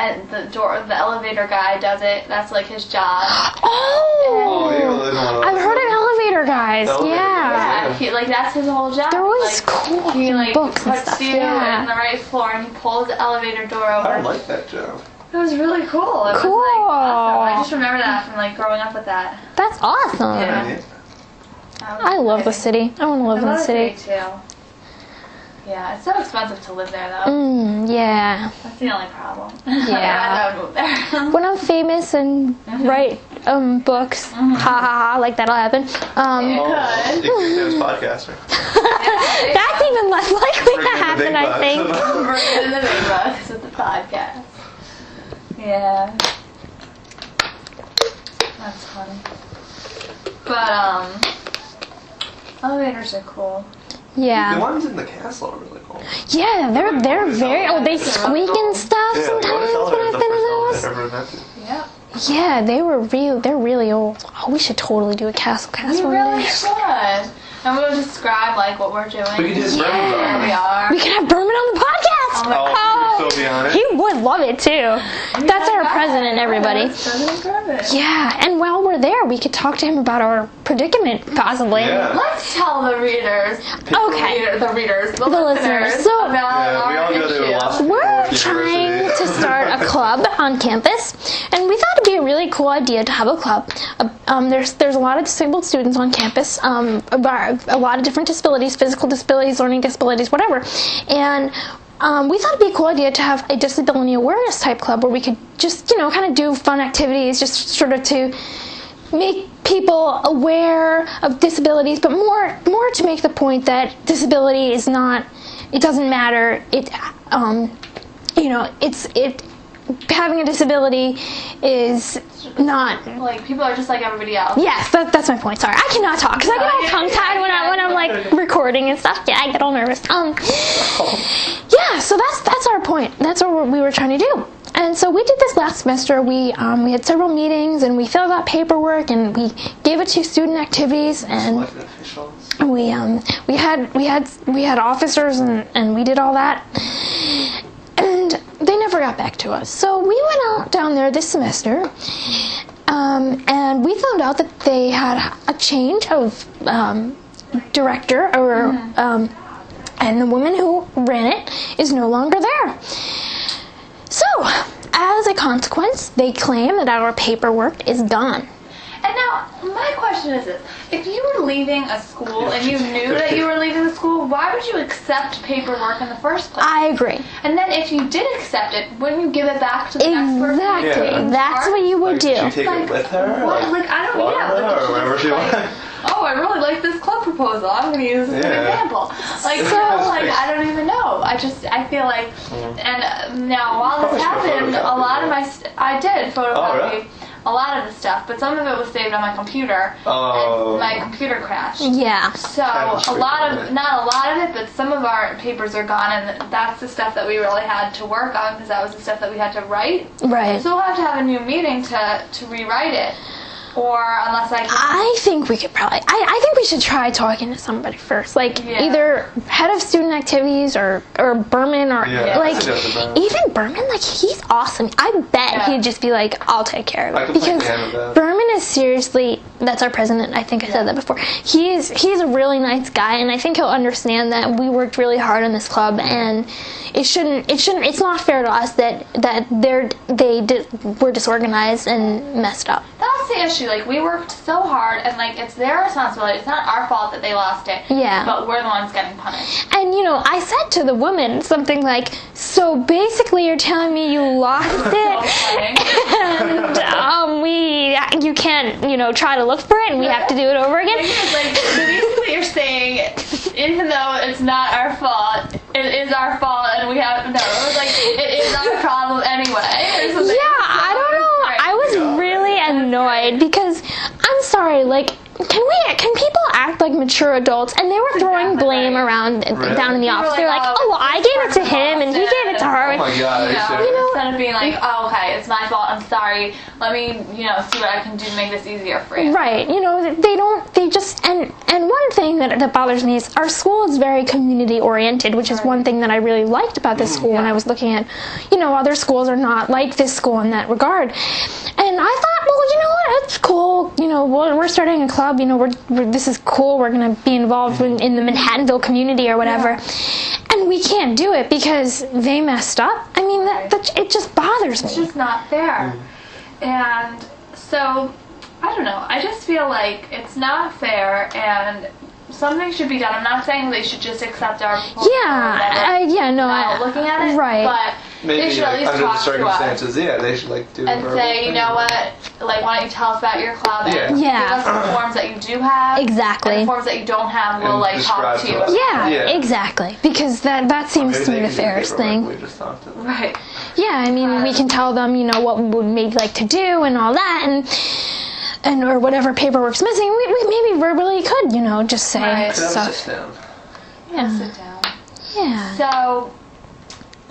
and the elevator guy does it. That's like his job. Oh, you Oh, live in one of those. I've heard of elevator guys. Elevator Yeah. guys, Like that's his whole job. They're always like, cool He in like books and puts stuff. you Yeah. in the right floor, and he pulls the elevator door over. I like that job. It was really cool. It Cool. was like awesome. I just remember that from like growing up with that. That's awesome. Yeah. I love the city. I want to live in the city. too. Yeah, it's so expensive to live there though. Yeah. That's the only problem. Yeah. I would move there. When I'm famous and write books, ha ha ha, like that'll happen. Oh, you could be a famous podcaster. That's even less likely Bring to in the happen, big I bucks. think. Bring in the big bucks with the podcast. Yeah. That's funny. But elevators are cool. The Yeah. ones in the castle are really cool. Yeah, they're very. Oh, they squeak and stuff Yeah, the sometimes when I've been in those. ever invented. Yep. Yeah, they're really old. Oh, we should totally do a castle We one really day. should. And we'll describe like what we're doing. We could do Where we Birmingham. are. We can have Berman on the podcast. Oh my Oh, God. still be on it. He would love it too. That's our president, everybody. President Griffin. Yeah, and while we're there, we could talk to him about our predicament, possibly. Yeah. Let's tell the readers. Okay. The readers. The listeners. listeners. So- about Yeah, we our all go to issue. law school. We're trying to start a club on campus, and we thought it'd be a really cool idea to have a club. There's a lot of disabled students on campus, about a lot of different disabilities, physical disabilities, learning disabilities, whatever. And we thought it'd be a cool idea to have a disability awareness type club where we could just, kind of do fun activities, just sort of to make people aware of disabilities, but more to make the point that disability is not, it doesn't matter. Having a disability is not. Like, people are just like everybody else. Yes, that's my point. Sorry, I cannot talk because I get all tongue-tied when I'm like recording and stuff. Yeah, I get all nervous. Yeah, so that's our point. That's what we were trying to do. And so we did this last semester. We had several meetings and we filled out paperwork and we gave it to student activities and Elected officials. we had officers and we did all that. And they never got back to us. So we went out down there this semester, and we found out that they had a change of director, and the woman who ran it is no longer there. So, as a consequence, they claim that our paperwork is done. And now, my question is this. If you were leaving a school and you knew that you were leaving the school, why would you accept paperwork in the first place? I agree. And then if you did accept it, wouldn't you give it back to the next person? Exactly. Yeah. That's what you would Like, do. did she take it with her? What? Like, I don't know. Yeah, Florida, or wherever she went. Oh, I really like this club proposal. I'm going to use this as an example. Like, so, I don't even know. I feel like, and now while this Probably happened, should a lot of my, I did photocopy really? a lot of the stuff, but some of it was saved on my computer, Oh. and my computer crashed. Yeah. So That's not a lot of it, but some of our papers are gone, and that's the stuff that we really had to work on because that was the stuff that we had to write. Right. So we'll have to have a new meeting to rewrite it, or unless I can. I think we could probably. I think we should try talking to somebody first, like Yeah. either head of student activities or Berman or Yeah, like I suggest Berman. even Berman. Like he's awesome. I bet Yeah. he'd just be like, "I'll take care of I it," could because play him with that. Berman is seriously. That's our president. I think I said that before. He's a really nice guy, and I think he'll understand that we worked really hard on this club, and it shouldn't. It's not fair to us that were disorganized and messed up. That's the issue. Like, we worked so hard, and like it's their responsibility. It's not our fault that they lost it. Yeah. But we're the ones getting punished. And I said to the woman something like, "So basically, you're telling me you lost it, and you can't, try to look for it, and we have to do it over again." It's like basically you're saying, even though it's not our fault, it is our fault, and we have it is our problem anyway. Or something. Yeah, I don't know. I was really annoyed because I'm sorry, like. Can people act like mature adults? And they were throwing blame around down in the office. They're like, "Oh, well, I gave it to him, and he gave it to her." Oh my god, are you serious? Instead of being like, "Oh, okay, it's my fault. I'm sorry. Let me, see what I can do to make this easier for you." Right. They just, and one thing that bothers me is our school is very community oriented, which is one thing that I really liked about this school when I was looking at, other schools are not like this school in that regard. And I thought, well, you know what, it's cool, we're starting a club, this is cool, we're going to be involved in the Manhattanville community or whatever. Yeah. And we can't do it because they messed up. I mean, it just bothers me. It's just not fair. And so, I don't know, I just feel like it's not fair and something should be done. I'm not saying they should just accept our proposal looking at it, right. but Maybe they should at least under the talk to us circumstances, they should do a and verbal say, thing. you know what, why don't you tell us about your club and give us the forms that you do have, exactly, and the forms that you don't have, we'll talk to you about. Yeah, exactly, because that seems to be the fairest thing. Right. Yeah, I mean, we can tell them, what we would maybe like to do and all that, and or whatever paperwork's missing, we maybe verbally could, just say stuff. Sit down. Sit down. Yeah. So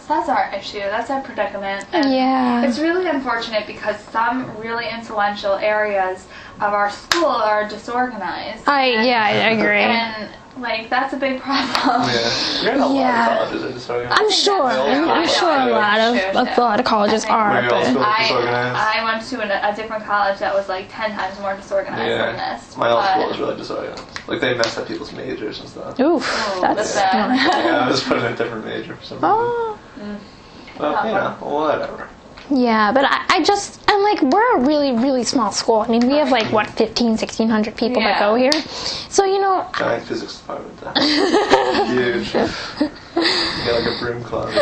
that's our issue. That's our predicament. And it's really unfortunate because some really influential areas of our school are disorganized. I agree. And Like, that's a big problem. Yeah. You're in a lot of colleges that are disorganized. I'm sure. I'm sure a lot of colleges are. Were you all But still disorganized? I went to a different college that was like 10 times more disorganized than this. My old but- school was really disorganized. Like, they messed up people's majors and stuff. oof, that's that's bad. Yeah, I was put in a different major for some reason. oh. Well, whatever. Yeah, but I'm like, we're a really, really small school. I mean, we have like, what, 1,500 people that go here. So, you know, Giant physics department there. Huge. You got like a broom closet.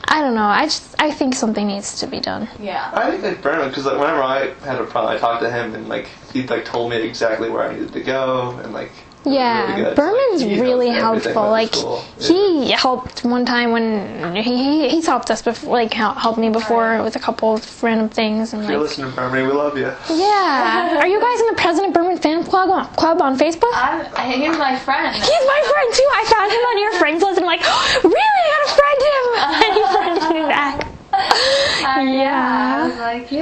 I don't know. I think something needs to be done. Yeah. I think like Burnham, because like, whenever I had a problem, I talked to him and like he like told me exactly where I needed to go and like. Yeah, really good. Berman's Like, he knows really everything helpful. about Like the school. he helped one time when he's helped us before, like helped me before with a couple of random things and If you're like. listening, Berman, we love you. Yeah, are you guys in the President Berman fan club on Facebook? He's my friend. He's my friend too. I found him on your friends list and I'm like, really? I gotta friend him. And he friended me back. Yeah. I was like, I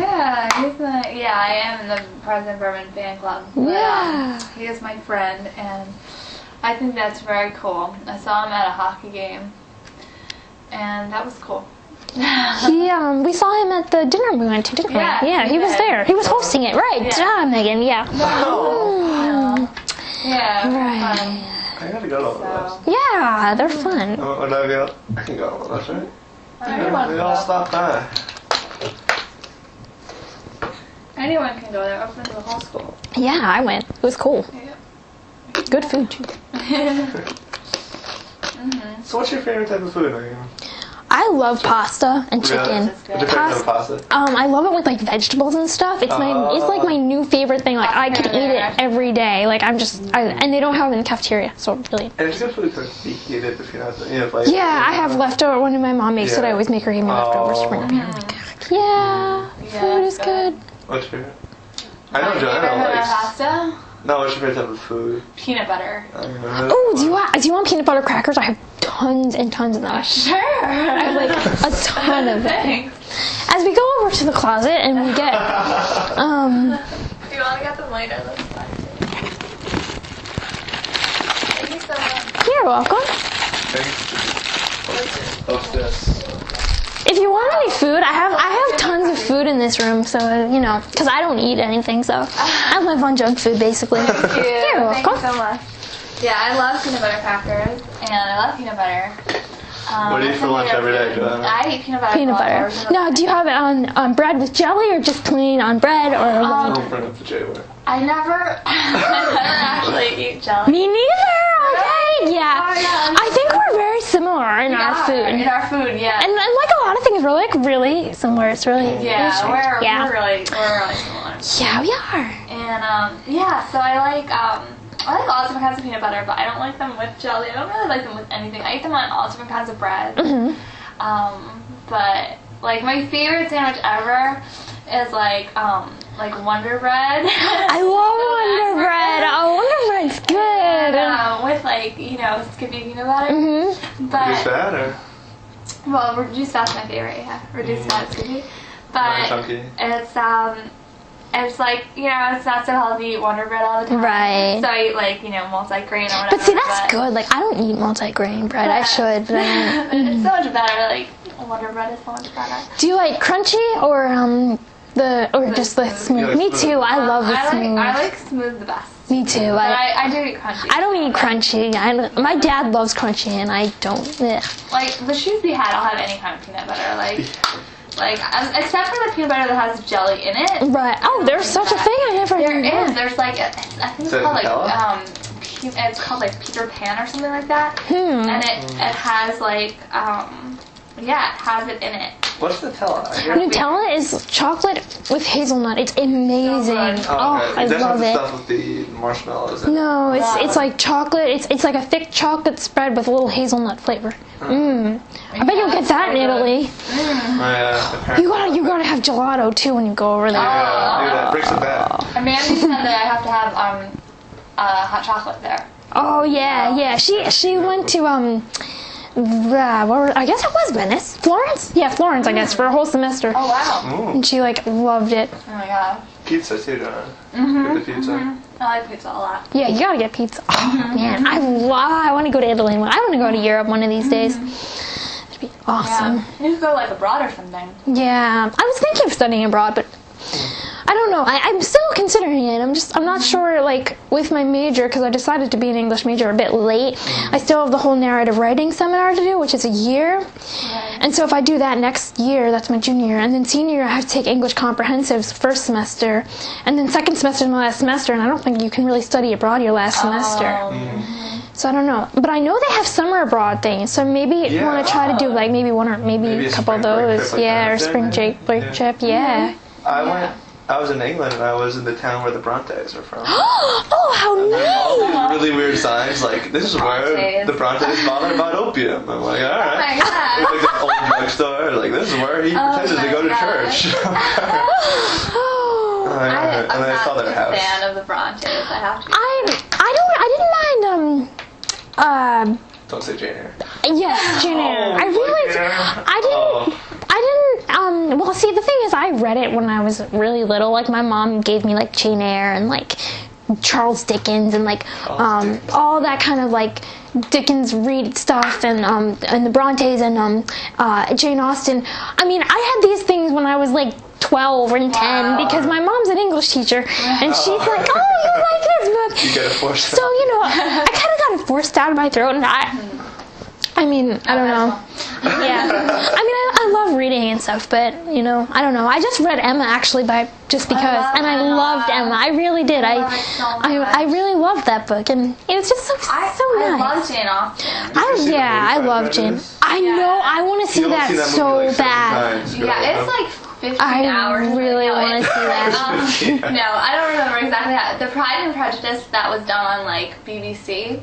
am in the President Berman fan club. But, Yeah. he is my friend, and I think that's very cool. I saw him at a hockey game, and that was cool. We saw him at the dinner we went to, didn't we? Yeah, he we was did. there. He was hosting it, right? Yeah. Megan. Yeah. Yeah. Right. I gotta go to all of those. Yeah, they're fun. Oh, no, I can go to all of those, right? Anyone We all stop by. Anyone can go there. Open to the whole school. Yeah, I went. It was cool. Yeah. Good food too. So what's your favorite type of food, Megan? I love pasta and chicken. Really? What's your favorite type of pasta? I love it with like vegetables and stuff. It's like my new favorite thing. Like I could eat it every day. Like and they don't have it in the cafeteria, so really. And it's good food to eat it if you're not, like. Yeah, I have leftover. When my mom makes it, I always make her give me leftovers to bring up here. Yeah, food is good. What's your favorite? I know Joanna likes. Pasta? No, what's your favorite type of food? Peanut butter. Oh, do you want peanut butter crackers? I have tons and tons of them. Sure. I have like a ton of them. Thanks. As we go over to the closet and we get If you want to get them later, that's fine. Thank you so much. you're welcome. What's this? If you want any food, I have tons of food in this room, so because I don't eat anything, so I live on junk food basically. Thank you. You're Thank welcome. you so much. Yeah, I love peanut butter crackers, and I love peanut butter. What do you eat for lunch every day, Joanna? I eat peanut butter. Peanut butter. Now, do you have it on bread with jelly or just plain on bread or? Don't bring up the J word. I never actually eat jelly. Me neither. Okay. Yeah. I think we're very similar in our food. In our food, yeah. And like a lot of things, we're like really similar. It's really yeah, yeah. we're really similar. Yeah, we are. And so I like all different kinds of peanut butter, but I don't like them with jelly. I don't really like them with anything. I eat them on all different kinds of bread. Mm-hmm. But like my favorite sandwich ever is like Wonder Bread. I love Wonder Bread. Oh, Wonder Bread's good. And, with like Skippy peanut butter. Mm-hmm. But Reduced fat or? well, reduced fat's my favorite. Yeah, reduced fat Skippy. But Chunky. it's like, it's not so healthy to eat Wonder Bread all the time. Right. So I eat like, multi-grain or whatever. But see, that's good. Like, I don't eat multi-grain bread. I should, but I don't. It's so much better. Like, Wonder Bread is so much better. Do you like crunchy or just the smooth? like Me smooth. too. I love the smooth. I like smooth the best. Me too. But I do eat crunchy. I don't eat crunchy. My dad loves crunchy, and I don't. Ugh. Like, the shoes we had, I'll have any kind of peanut butter. Like, except for the peanut butter that has jelly in it. Right. Oh, there's such a thing. I never There knew is. that. There's like, I think it's called it's called like Peter Pan or something like that. And it has like, it has it in it. What's Nutella? Nutella is chocolate with hazelnut. It's amazing. Oh, I that's love not the it. stuff with the marshmallows in it. No, it's like chocolate. It's like a thick chocolate spread with a little hazelnut flavor. I bet you'll get that in Italy. Yeah. You gotta have gelato too when you go over there. Yeah, do that. Bring some back. Amanda said that I have to have hot chocolate there. Oh yeah. She went to I guess it was Venice, Florence. Yeah, Florence. I guess for a whole semester. Oh wow. And she like loved it. Oh my god. Pizza too, John. Get the pizza. I like pizza a lot. Yeah, you gotta get pizza. Oh man, I want to go to Italy. I want to go to Europe one of these days. It'd be awesome. Yeah. You could go like abroad or something. Yeah, I was thinking of studying abroad, but I don't know. I'm still considering it. I'm not sure, like, with my major, because I decided to be an English major a bit late. I still have the whole narrative writing seminar to do, which is a year. Right. And so if I do that next year, that's my junior year, and then senior year I have to take English comprehensives first semester, and then second semester is my last semester, and I don't think you can really study abroad your last semester. So I don't know. But I know they have summer abroad things, so maybe you want to try to do, like, maybe a couple of those. Like or spring break trip, yeah. I was in England and I was in the town where the Brontes are from. Oh, how nice! All these really weird signs, like, this is where the Brontes father bought opium. I'm like, alright. Oh my God. Like this old drugstore, like, this is where he pretended to go to church. Oh. And then I saw their house. I'm not a fan of the Brontes. I have to. I didn't mind. Don't say Jane Eyre. Yes, Jane Eyre. I really, I didn't. Well, see, the thing is, I read it when I was really little. Like, my mom gave me, like, Jane Eyre and, like, Charles Dickens and, like, all that kind of, like, Dickens read stuff and the Brontes and Jane Austen. I mean, I had these things when I was, like, 12 and 10 because my mom's an English teacher and she's like, oh, you like this book. You get it forced So, you know, I kind of got it forced down my throat, and I mean, I don't know. Yeah. I mean, I love reading and stuff, but, you know, I don't know. I just read Emma, actually, just because, and I loved Emma. I really did. I really loved that book, and it was just so nice. I love Jane Austen. I love Jane. I know. I want to see that so bad. Yeah, it's like 15 hours. I really want to see that. No, I don't remember exactly how. The Pride and Prejudice that was done on, like, BBC.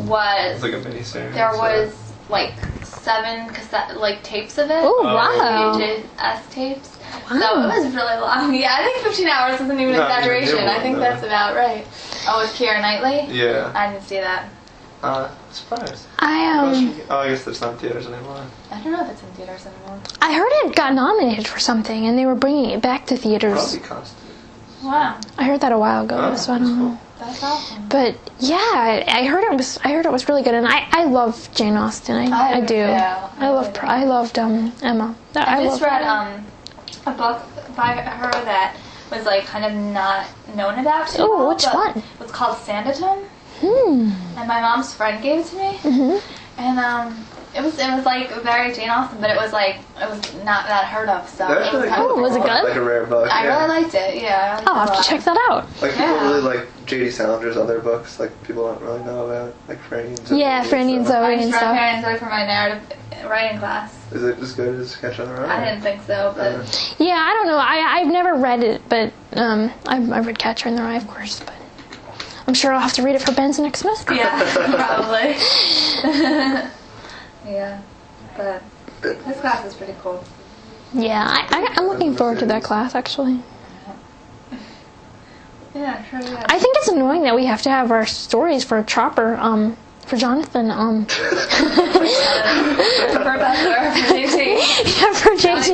Was like a miniseries. There was like 7 cassette tapes of it. Oh wow! VHS tapes. Wow. So it was really long. Yeah, I think 15 hours isn't even an exaggeration. I think that's about right. Oh, with Keira Knightley? Yeah. I didn't see that. Surprised. I guess it's not in theaters anymore. I don't know if it's in theaters anymore. I heard it got nominated for something, and they were bringing it back to theaters. Probably costumes. Wow. I heard that a while ago, so I don't know. That's awesome. But yeah, I heard it was really good, and I love Jane Austen. I do. Yeah, I loved Emma. I just read a book by her that was like kind of not known about too well. Oh, which one? It was called Sanditon. And my mom's friend gave it to me. And it was like very Jane Austen, but it was not that heard of. So That's really cool. Was it good? Like a rare book. I really liked it. Yeah. I'll have to check that out. Like people really like J.D. Salinger's other books, like people don't really know about, like Franny and Zoe. Yeah, Franny and Zoe I and just read stuff. Franny and Zoe for my narrative writing class. Is it as good as Catch on the Run? I didn't think so, but Yeah, I don't know. I've never read it, but I've read Catcher in the Rye, of course, but I'm sure I'll have to read it for Ben's next semester. yeah, probably. Yeah, but this class is pretty cool. Yeah, I'm looking forward to that class, actually. Yeah, sure. Yeah. I think it's annoying that we have to have our stories for Chopper, for Jonathan, Professor for JT. yeah, for JT.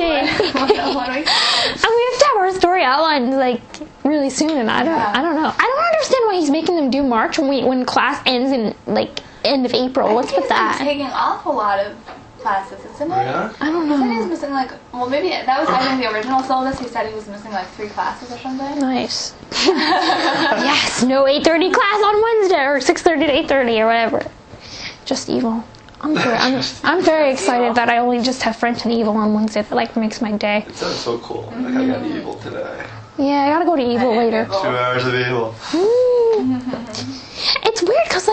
What do we? And we have to have our story outlined like really soon, and I don't know. I don't understand why he's making them do March when class ends in like end of April. What's with that? He's taking off a lot of classes, isn't it? Yeah? I don't He said he was know. missing maybe that was I think the original syllabus. He said he was missing 3 classes or something. Nice. Yes, no 8:30 class on Wednesday or 6:30 to 8:30 or whatever. Just evil. I'm very excited that I only just have French and evil on Wednesday. That makes my day. It sounds so cool. Like I got evil today. Yeah, I gotta go to evil later. 2 hours of evil. It's weird because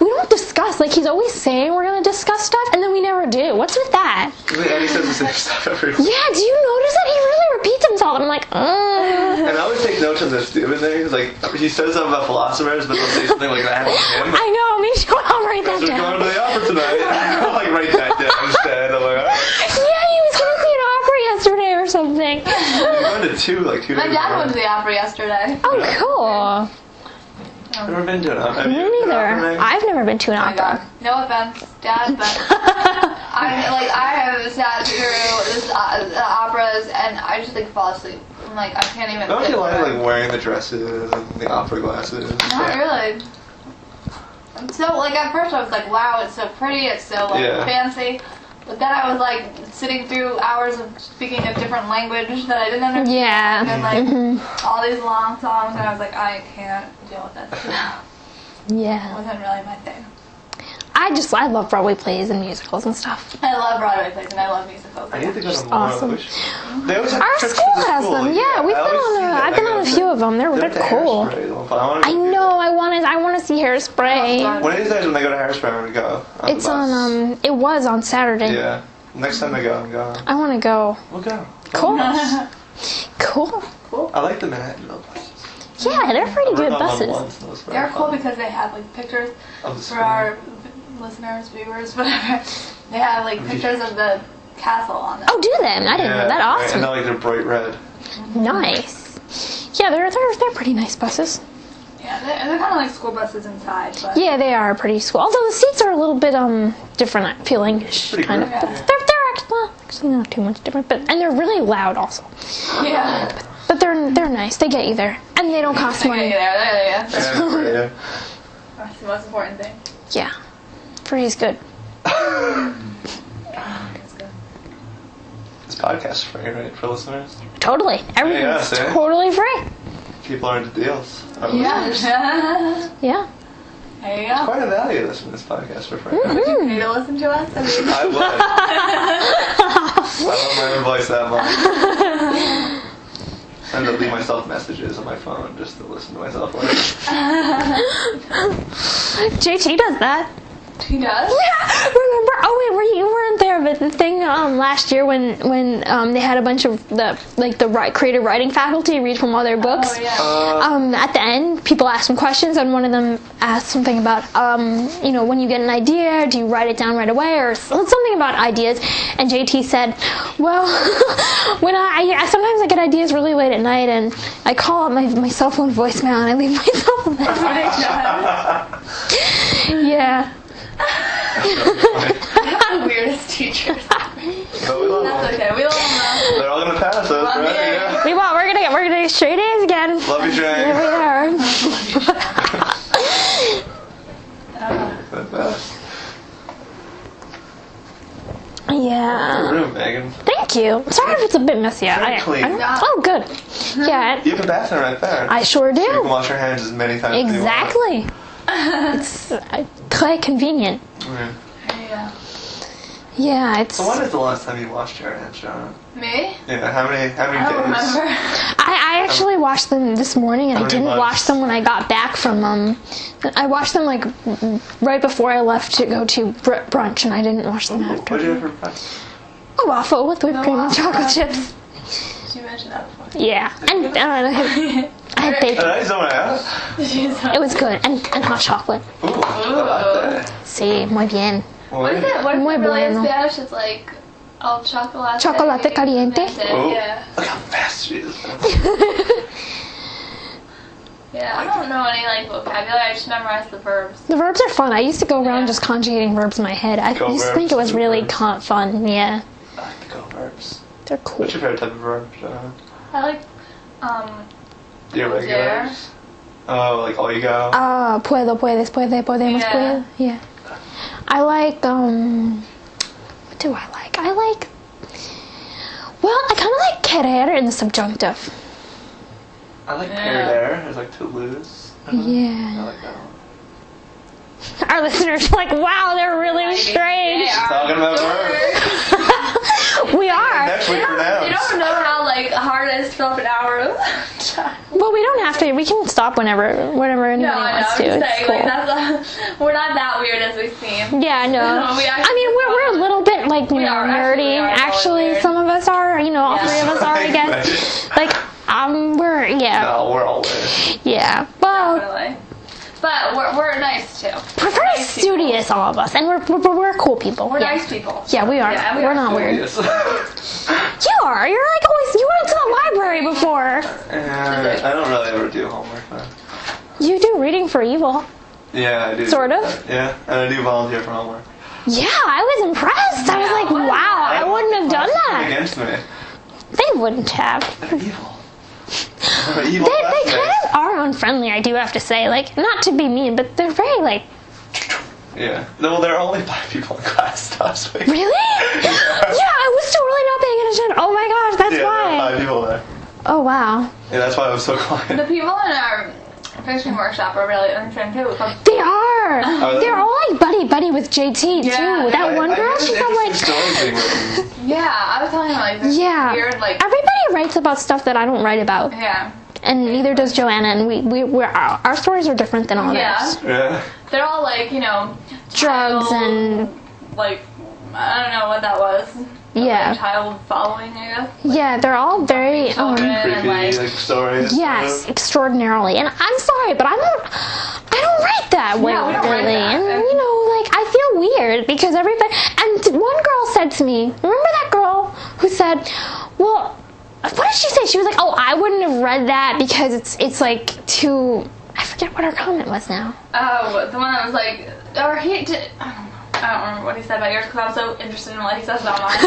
we don't discuss. He's always saying we're gonna discuss stuff, and then we never do. What's with that? And he says the same stuff every week. Yeah, do you notice that he really repeats himself? I'm like, And I always take notes on the stupid things. Like he says something about philosophers, but they'll say something like that to him. I know, me too. I'll write that We're down. going to the opera tonight. I'll write that down instead. I'm like, all right. Yeah, he was gonna see an opera yesterday or something. We're going to 2 days. My dad went to the opera yesterday. Oh, cool. I've never been to an opera. Me neither. I've never been to an Oh my God. opera. No offense, Dad, but I have sat through this operas and I just fall asleep I'm like, I can't even. Don't sit you like there. wearing the dresses and the opera glasses? And Not stuff? really. And so, like, at first I was like, wow, it's so pretty, it's so, like, Yeah. fancy. But then I was, like, sitting through hours of speaking a different language that I didn't understand. Yeah. And, like, all these long songs, and I was like, I can't deal with this. It Yeah. wasn't really my thing. I love Broadway plays and musicals and stuff. I love Broadway plays, and I love musicals. I need to go to more. awesome. They always have Our trips school to the has school. them. Yeah, we've I been always see on that. I've been on a few of them. They're cool. I know. I want to see Hairspray. One of these days when they go to Hairspray, I'm gonna go. It's on it was on Saturday. Yeah. Next time they go, I'm going. I want to go. We'll go. Cool. Cool. I like the Manhattanville buses. Yeah, they're pretty I've good ridden on them buses. once, and it was very They're cool fun. because they have, like, pictures Of the for school. our listeners, viewers, whatever. They have, like, pictures of the castle on them. Oh, do they? I didn't know that. right. Awesome. And they're bright red. Nice. Yeah, they're pretty nice buses. Yeah, they're kind of like school buses inside, but... Yeah, they are pretty cool. Although the seats are a little bit different feeling, Pretty kind of. good. But they're actually not too much different. But and they're really loud also. Yeah. But they're nice. They get you there, and they don't cost Okay, money. there you go. Yeah. That's the most important thing. Yeah, free's good. That's good. This podcast is free, right, for listeners? Totally, everything's see? totally free. People are into deals. Yeah. Yeah. There you go. Quite a value listening to this podcast for free. Would you pay to listen to us? I mean, I would. I love my own voice that much. I end up leaving myself messages on my phone just to listen to myself later. JT does that. he does? Yeah, remember? Oh wait, you weren't there, but the thing last year when they had a bunch of the creative writing faculty read from all their books. Oh, yeah. At the end, people asked some questions, and one of them asked something about when you get an idea, do you write it down right away, or something about ideas. And JT said, well, when I sometimes I get ideas really late at night, and I call up my cell phone voicemail, and I leave myself a message. Yeah. The weirdest teachers. But we love That's them. okay. We love them. They're all gonna pass us, Love right? you. Yeah. We're gonna get straight A's again. Love you, Here Jane. we are. The best. Yeah. Room, Megan. Thank you. Sorry if it's a bit messy. Very clean. Oh, good. Yeah, You have a bathroom right there. I sure You can do. wash your hands as many times as you want. Exactly. It's quite convenient. Yeah. Yeah. Yeah, it's. So when is the last time you washed your hands, John? Me? Yeah, how many I don't days? remember. I actually washed them this morning, and How I many didn't months? wash them when I got back from I washed them like right before I left to go to brunch, and I didn't wash them after. What'd you have for breakfast? A waffle with whipped cream and waffle. chocolate chips. You mentioned that before. Yeah, and I had bacon. Did I say what I asked? It was good, and hot chocolate. Ooh, latte. Sí, muy bien. What is it? What is Muy it really in bueno. Spanish? It's like el chocolate. Chocolate caliente. Oh, Yeah. look how fast she is. Yeah, I don't know any like vocabulary. I just memorized the verbs. The verbs are fun. I used to go around Yeah. just conjugating verbs in my head. I Go used to verbs, think it was do really verbs. fun. Yeah, I like to go verbs. they're cool. What's your favorite type of verb, John? I like Your Dare. regulars? Oh, like all you go? Puedo, puedes, puede, podemos, Yeah. puede. Yeah. I like, what do I like? Well, I kind of like querer in the subjunctive. I like Yeah. perder. It's like to lose. I Yeah. like that one. Our listeners are like, wow, they're really strange. Talking about verbs. We are. Next week for now. You don't know how like hard it is to fill up an hour. But we don't have to. We can stop whenever anybody No, I know. wants I'm to. just It's saying, cool. like, we're not that weird as we seem. Yeah, no. We actually I mean, we're a little bit like We are, actually, nerdy. we are a little Actually, weird. some of us are. All Yeah. three of us are, I guess. Like, we're No, we're all weird. yeah. Well, Really. But we're nice too. we're very Nice people. studious, all of us, and we're cool people. We're yeah. nice people. Yeah, we are. Yeah, we we're are not weird. Yes. You are. You're like always. You went to the library before. I don't really ever do homework, though. You do reading for evil. Yeah, I do. Sort of. Yeah, and I do volunteer for homework. Yeah, I was impressed. I was like, wow, I wouldn't have done that. Against me. They wouldn't have. They're evil. Evil They kind classmates. of are unfriendly, I do have to say. Like, not to be mean, but they're very, like, Yeah. Well, there are only 5 people in class last week. really? Yeah, I was totally not paying attention. Oh my gosh, that's Yeah, there why. are 5 people there. Oh, wow. Yeah, that's why I was so The quiet. people in our fishing workshop are really interesting too. They are. they? They're all, like, buddy with JT, Yeah. too. That one girl, she's got, like... stories being written. Yeah, I was telling him like this Yeah. weird like Everybody writes about stuff that I don't write about. yeah. And neither does Joanna, and our stories are different than all Yeah. theirs. Yeah. They're all like, Drugs child, and... like I don't know what that was. Yeah. Like, child following, I guess. Yeah, they're all very... Children and Creepy, like like, stories. Yes, extraordinarily. And I'm sorry, but I don't write that way, we don't write really. that. And I feel weird because everybody. And one girl said to me, remember that girl who said, "Well, what did she say?" She was like, "Oh, I wouldn't have read that because it's like too." I forget what her comment was now. oh, the one that was like, or he did. I don't remember what he said about yours because I'm so interested in what he says about mine.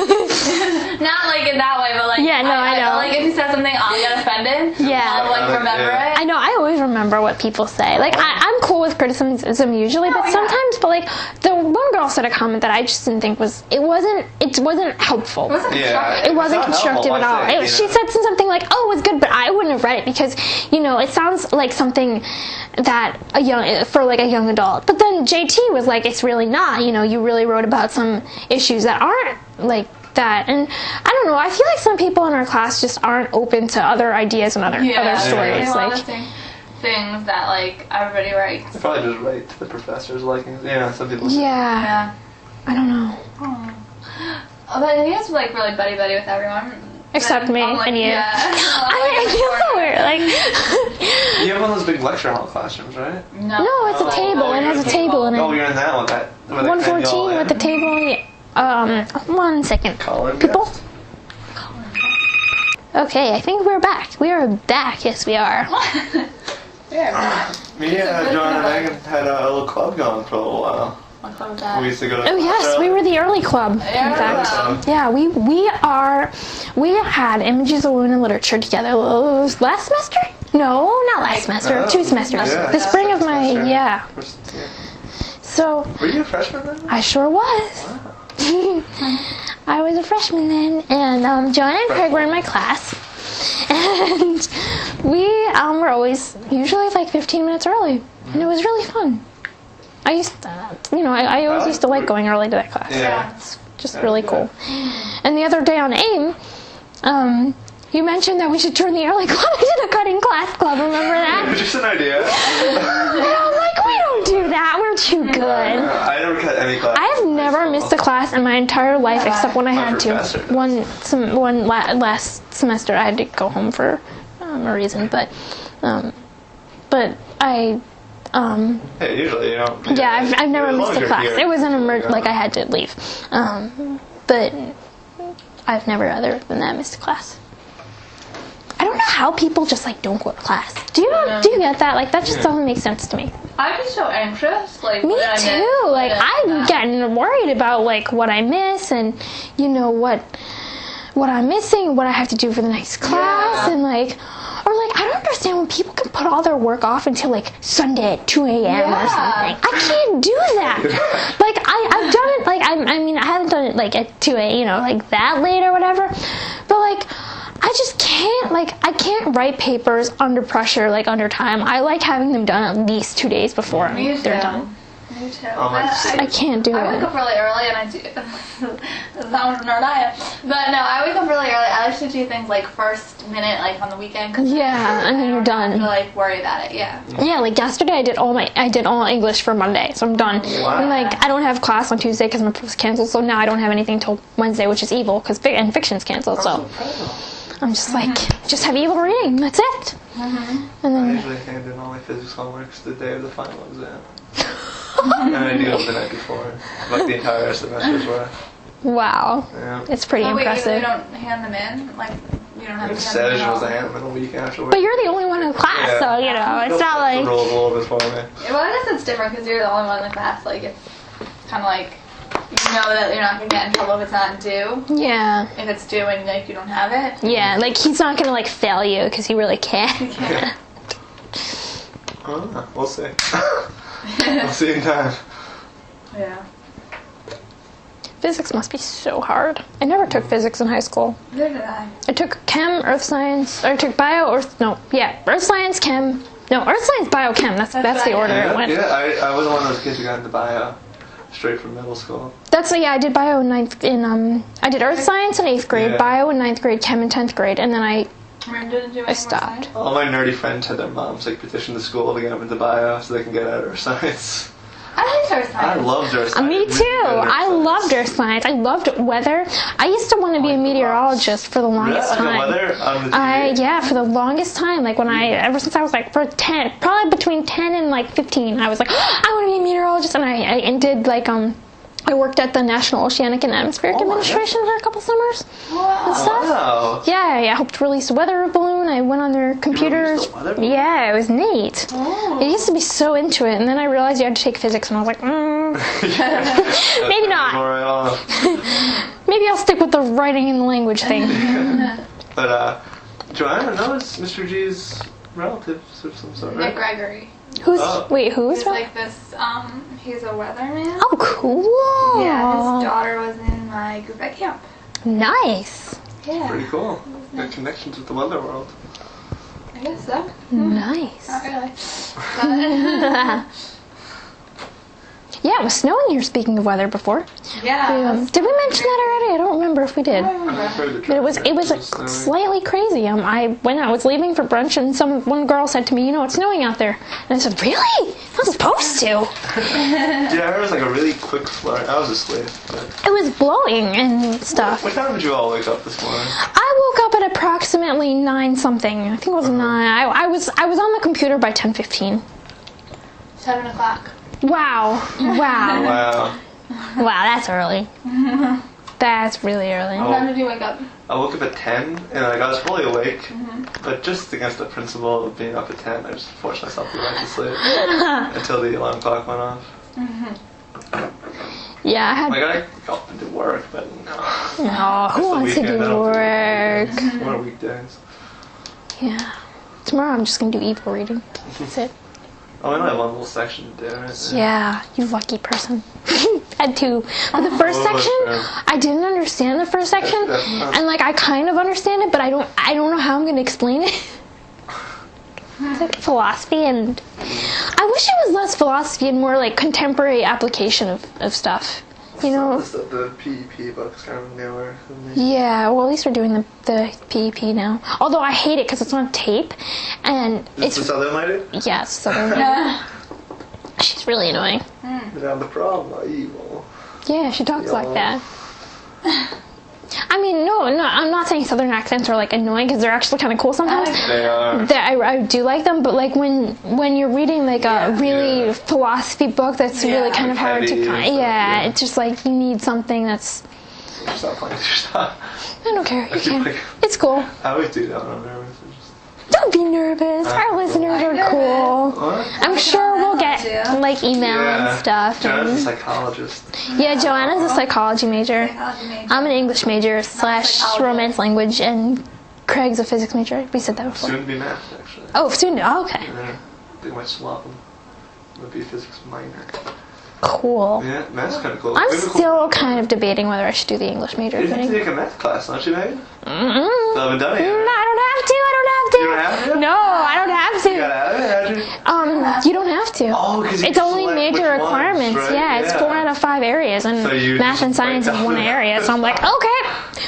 Not like in that way, but like Yeah, no, I know. Like if he says something, I'll get offended. Yeah. I'll like remember Yeah. it. I know. I always remember what people say. Like I'm cool with criticism usually, but yeah. sometimes. But like the one girl said a comment that I just didn't think was. It wasn't helpful. It wasn't Yeah. constructive. It wasn't not constructive helpful, at all. I think, She said something like, "Oh, it was good," but I wouldn't have read it because, it sounds like something that a young adult. But then JT was like, "It's really not. You really wrote about some issues that aren't like that." And I don't know. I feel like some people in our class just aren't open to other ideas and other stories. They want Like, to think things that like everybody writes. They probably just write to the professor's liking. Yeah, some people. yeah, Yeah. I don't know. Oh, but he is like really buddy with everyone. Except me I'm, like, and you. Yeah. I feel so weird. Like, You have one of those big lecture hall classrooms, right? no, it's a table. It has a table in it. Oh, you're in that one. That where they cram you all 114 with the in. table. 1 second. Colin, People? yes. Okay, I think we're back. We are back. Yes, we are. Yeah. Me and Joanna and Megan had a little club going for a little while. What club was that? We used to go to Oh yes, we were the early club. In fact, yeah, we had Images of Women in Literature together. It was last semester? No, not last semester. No. 2 semesters. Yeah. The spring of my Semester. yeah. First, yeah. So Were you a freshman then? I sure was. I was a freshman then, and Joanna and Craig were in my class, and we were always usually like 15 minutes early, and it was really fun. I used to, I always used to like going early to that class. Yeah. It's just really cool. And the other day on AIM, you mentioned that we should turn the early club into the cutting class club. Remember that? Just an idea. And I was like, we don't do that. We're too good. I never cut any class. I have never missed a class in my entire life except when I had to. professor. Last semester I had to go home for a reason, but I. Hey, usually you don't. Yeah, I've never as long missed as a you're class. here, It was an you're like I had to leave. But I've never other than that missed a class. I don't know how people just like don't go to class. Do you get that? Like that just doesn't make sense to me. I'm just so anxious. Like Me when I too. miss, Like I'm yeah. getting worried about like what I miss and what I'm missing, what I have to do for the next class, Yeah. and I don't understand when people can put all their work off until like Sunday at 2 a.m. or Yeah. something. I can't do that. Like I've done it. Like I haven't done it like at 2 a.m. Like that late or whatever. But like I just can't. Like I can't write papers under pressure, like under time. I like having them done at least 2 days before Me they're too. done. Me too. Oh, my I can't do I wake it. up really early and I do. That was nerd I am. But no, I wake up really early. I like to do things like first minute, like on the weekend. Cause Yeah, and then you're I don't have to done. like worry about it. Yeah. Yeah, like yesterday I did all English for Monday, so I'm done. Wow. And like I don't have class on Tuesday because my proof was canceled, so now I don't have anything till Wednesday, which is evil because and fiction's canceled. So I'm just like just have evil reading. That's it. And I then usually hand in all my physics homeworks the day of the final exam. And I do it the night before. Like the entire semester's worth. wow, Yeah. it's pretty Oh, wait, impressive. you don't hand them in? Like, you don't have It to said hand it them was a in? hand in a week afterwards. But you're the only one in the class, Yeah. so it's not The rules like a little bit for me. Well, I guess it's different because you're the only one in the class. Like, it's kind of like you know that you're not gonna get in trouble if it's not due. Yeah. If it's due and like you don't have it. Yeah, like he's not gonna like fail you because he really can't. Yeah. We'll see. We'll see in time. Yeah. Physics must be so hard. I never took physics in high school. Neither did I. I took chem, earth science, or I took earth science, chem. No, earth science, bio, chem. That's right. the order it went. Yeah, I was one of those kids who got into bio straight from middle school. I did bio in I did earth science in 8th grade, Yeah. bio in 9th grade, chem in 10th grade, and then I stopped. All my nerdy friends had their moms like petition the school to get them into bio so they can get out of earth science. I like earth I science. loved earth science. Me too. I loved earth science. I loved weather. I used to want to be a meteorologist for the longest Yeah, time. the weather on the TV. For the longest time. Like ever since I was like probably between 10 and like 15, I was like, I want to be a meteorologist, and I did like I worked at the National Oceanic and Atmospheric Administration for a couple summers and stuff. Wow. Yeah, I helped release a weather balloon. I went on their computers. released a weather balloon? Yeah, it was neat. I used to be so into it, and then I realized you had to take physics, and I was like, maybe not. All right, on. Maybe I'll stick with the writing and language thing. But Joanna knows Mr. G's relatives of some sort, Yeah, right? Gregory. Who's He's like this, he's a weatherman. Oh, cool. Yeah, his daughter was in my group at camp. Nice. Yeah. Pretty cool. Good connections with the weather world. I guess so. Nice. Not really. Yeah, it was snowing here, speaking of weather, before. Yeah. Did we mention that already? I don't remember if we did. I've heard the But it was like slightly crazy. When I was leaving for brunch, and one girl said to me, it's snowing out there. And I said, really? Not supposed to. Yeah, I heard it was like a really quick flurry. I was asleep. But It was blowing and stuff. what time did you all wake up this morning? I woke up at approximately 9 something. I think it was 9. I was on the computer by 10:15. 7 o'clock. Wow. Wow. Wow, that's early. That's really early. What time did you wake up? I woke up at 10, and like, I was fully awake, but just against the principle of being up at 10, I just forced myself to go back to sleep until the alarm clock went off. Yeah, I had... Like, I go up and do work, but no. No, who wants to weekend, I do don't work? What are weekdays? Yeah. Tomorrow I'm just going to do evil reading. That's it. Oh, we only have one little section to do, right? Yeah, you lucky person. I had 2. But the first section, I didn't understand the first section. And like, I kind of understand it, but I don't know how I'm going to explain it. It's like philosophy, and I wish it was less philosophy and more like contemporary application of stuff. You know? The PEP book's kind of newer than me. Yeah, well, at least we're doing the PEP now. Although I hate it because it's on tape, and Is this the Southern Lady? yes, so she's really annoying. Without the problem, not evil. Yeah, she talks like that. I mean, no, I'm not saying Southern accents are like annoying because they're actually kind of cool sometimes. They are. I do like them, but like when you're reading like a really philosophy book that's really kind of hard to it's just like you need something that's. Stop playing with your stuff. I don't care. You can. Like, It's cool. I always do that when I'm nervous. Don't be nervous. Our listeners are cool. What? I'm sure we'll get like email and stuff. Joanna's a psychologist. Yeah, Joanna's a psychology major. I'm an English major / romance language, and Craig's a physics major. We said that before. Soon to be math, actually. Oh, student. Oh, okay. Yeah. I think I might swap them. It'll be a physics minor. Cool. Yeah, math's kind of cool. I'm We have a still kind of debating whether I should do the English major You have thing. to take a math class, don't you, Megan? Mm-mm. Still haven't done it yet. I don't have to. You don't have to? No, I don't have You gotta to. have it, how'd you? You don't have to. Oh, 'cause you it's can only select major which ones, requirements. right? Yeah, it's 4 out of 5 areas, and So you math just and science break is down one the- area. So I'm like, okay,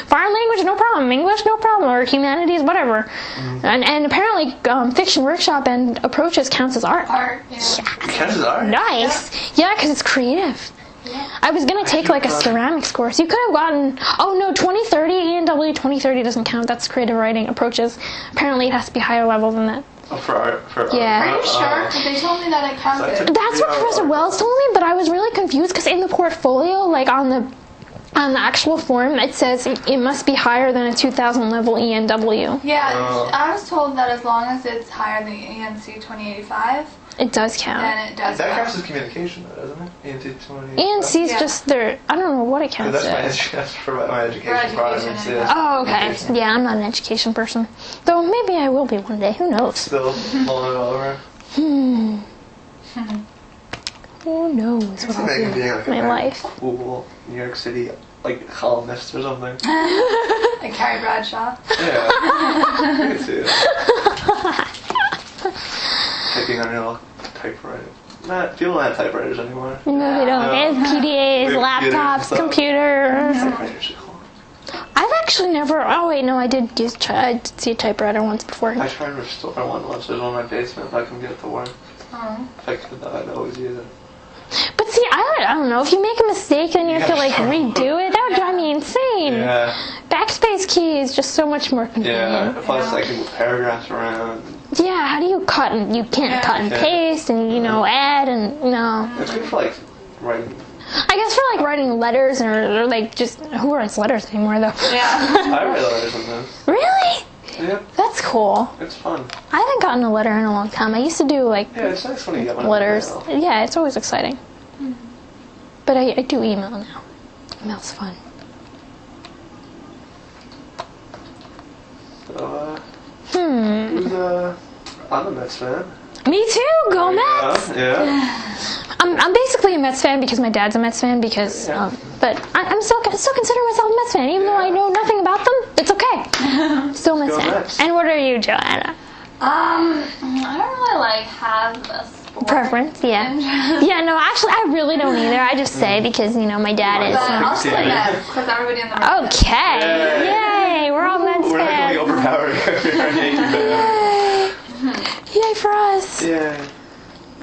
foreign language, no problem. English, no problem. Or humanities, whatever. And apparently, fiction workshop and approaches counts as art. Art. Yeah. Chances are. Nice. Yeah, because it's creative. I was going to take like a ceramics course. You could have gotten, 2030, E&W 2030 doesn't count. That's creative writing approaches. Apparently it has to be higher level than that. Oh, for art. Yeah. Are you sure? 'Cause they told me that it counted. That's what Professor Wells told me, but I was really confused because in the portfolio, like on the on the actual form, it says it must be higher than a 2000 level ENW. Yeah, I was told that as long as it's higher than ENC 2085, It does count. then it does That count. counts as communication, though, doesn't it? ENT20. ENC is Yeah. just their, I don't know what it counts That's as. for my education requirements. anyway. Yeah. Oh, okay. Yeah, I'm not an education person. Though maybe I will be one day. Who knows? Still mulling it over. Who knows what It's I'll like do being with like my a very life. cool New York City like columnist or something. Like Carrie Bradshaw. Yeah, I can see that. Typing on your little typewriter. People don't have typewriters anymore. No, they don't. They have PDAs, We have laptops, computers. Typewriters are cool. I've actually never. Oh wait, no, I did see a typewriter once before. I tried to restore one once. There's one in my basement. If I can get it to work. If I could, I'd always use it. But see, I don't know. If you make a mistake, then you have to like redo it. That would drive me insane. Yeah. Backspace key is just so much more Yeah. convenient. Plus, I can move paragraphs around. Yeah, how do you cut and you can't cut and paste and add and It's good for like writing. I guess for like writing letters or like just who writes letters anymore though? Yeah. I write letters sometimes. Really? Yep. That's cool. It's fun. I haven't gotten a letter in a long time. I used to do like Yeah, it's nice when you get one. letters. in the mail. Yeah, it's always exciting. But I do email now. Email's fun. So, who's I'm a Mets fan. Me too. Go Mets. Yeah. I'm basically a Mets fan because my dad's a Mets fan because, but I'm still consider myself a Mets fan even though I know nothing about them. It's okay. Still Mets Go fan. Mets. And what are you, Joanna? I don't really like have a sport Preference? Yeah. Yeah. No, actually, I really don't either. I just say because my dad But is. I'll say Mets because everybody in the room. Okay. Yay! We're all Mets We're not going to be fans. overpowered if you're a Yankee fan. Yay for us. Yeah.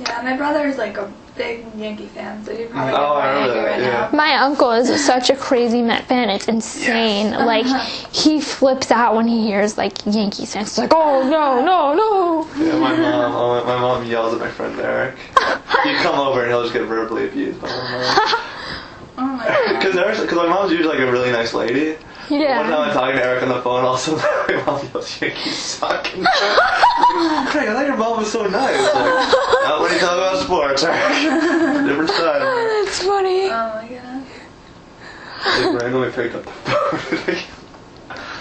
Yeah, my brother's like a big Yankee fan, so you probably Oh, I get remember Yankee that, right yeah. now. My uncle is such a crazy Met fan. It's insane. Like, he flips out when he hears, like, Yankee fans. It's like, oh, no. Yeah, my mom yells at my friend Eric. He'd come over and he'll just get verbally abused by my mom. Oh my god. Because my mom's usually like a really nice lady. One time Yeah. I'm talking to Eric on the phone, also my mom yells, Yankees suck. And Craig, I thought your mom was so nice. Like, not when you talk about sports, Eric. Different side. That's funny. Oh my god. Like, randomly picked up the phone.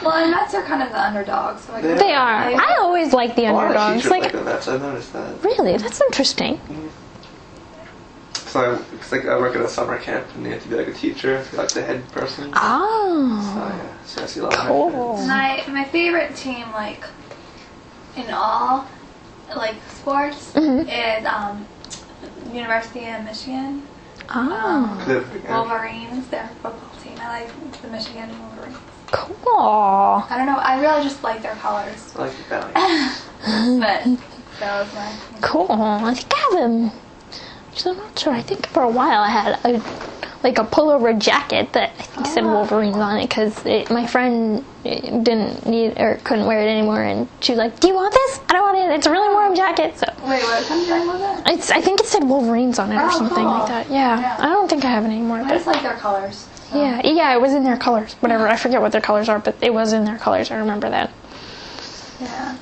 Well, and Mets are kind of the underdogs. So I guess They are. I always like the A lot of underdogs. teachers like Like, the Mets, I've noticed that. really? That's interesting. So it's like I work at a summer camp and you have to be like a teacher, like the head person. Oh. Yeah, so I see a lot of Cool. Mets fans. My favorite team, like in all, like sports, Mhm. is University of Michigan. Oh. Wolverines, their football team. I like the Michigan Wolverines. Cool. I don't know. I really just like their colors. I like the belly. But that was my. Cool. I think I have them. I'm not sure. I think for a while I had a pullover jacket that I think said Wolverines on it because my friend didn't need or couldn't wear it anymore, and she was like, "Do you want this? I don't want it. It's a really warm jacket." So Wait, what kind of thing was it? I think it said Wolverines on it or Oh, something cool. like that. Yeah. Yeah. I don't think I have it anymore. I But just like their colors. So. yeah, it was in their colors. Whatever. I forget what their colors are, but it was in their colors. I remember that. Yeah.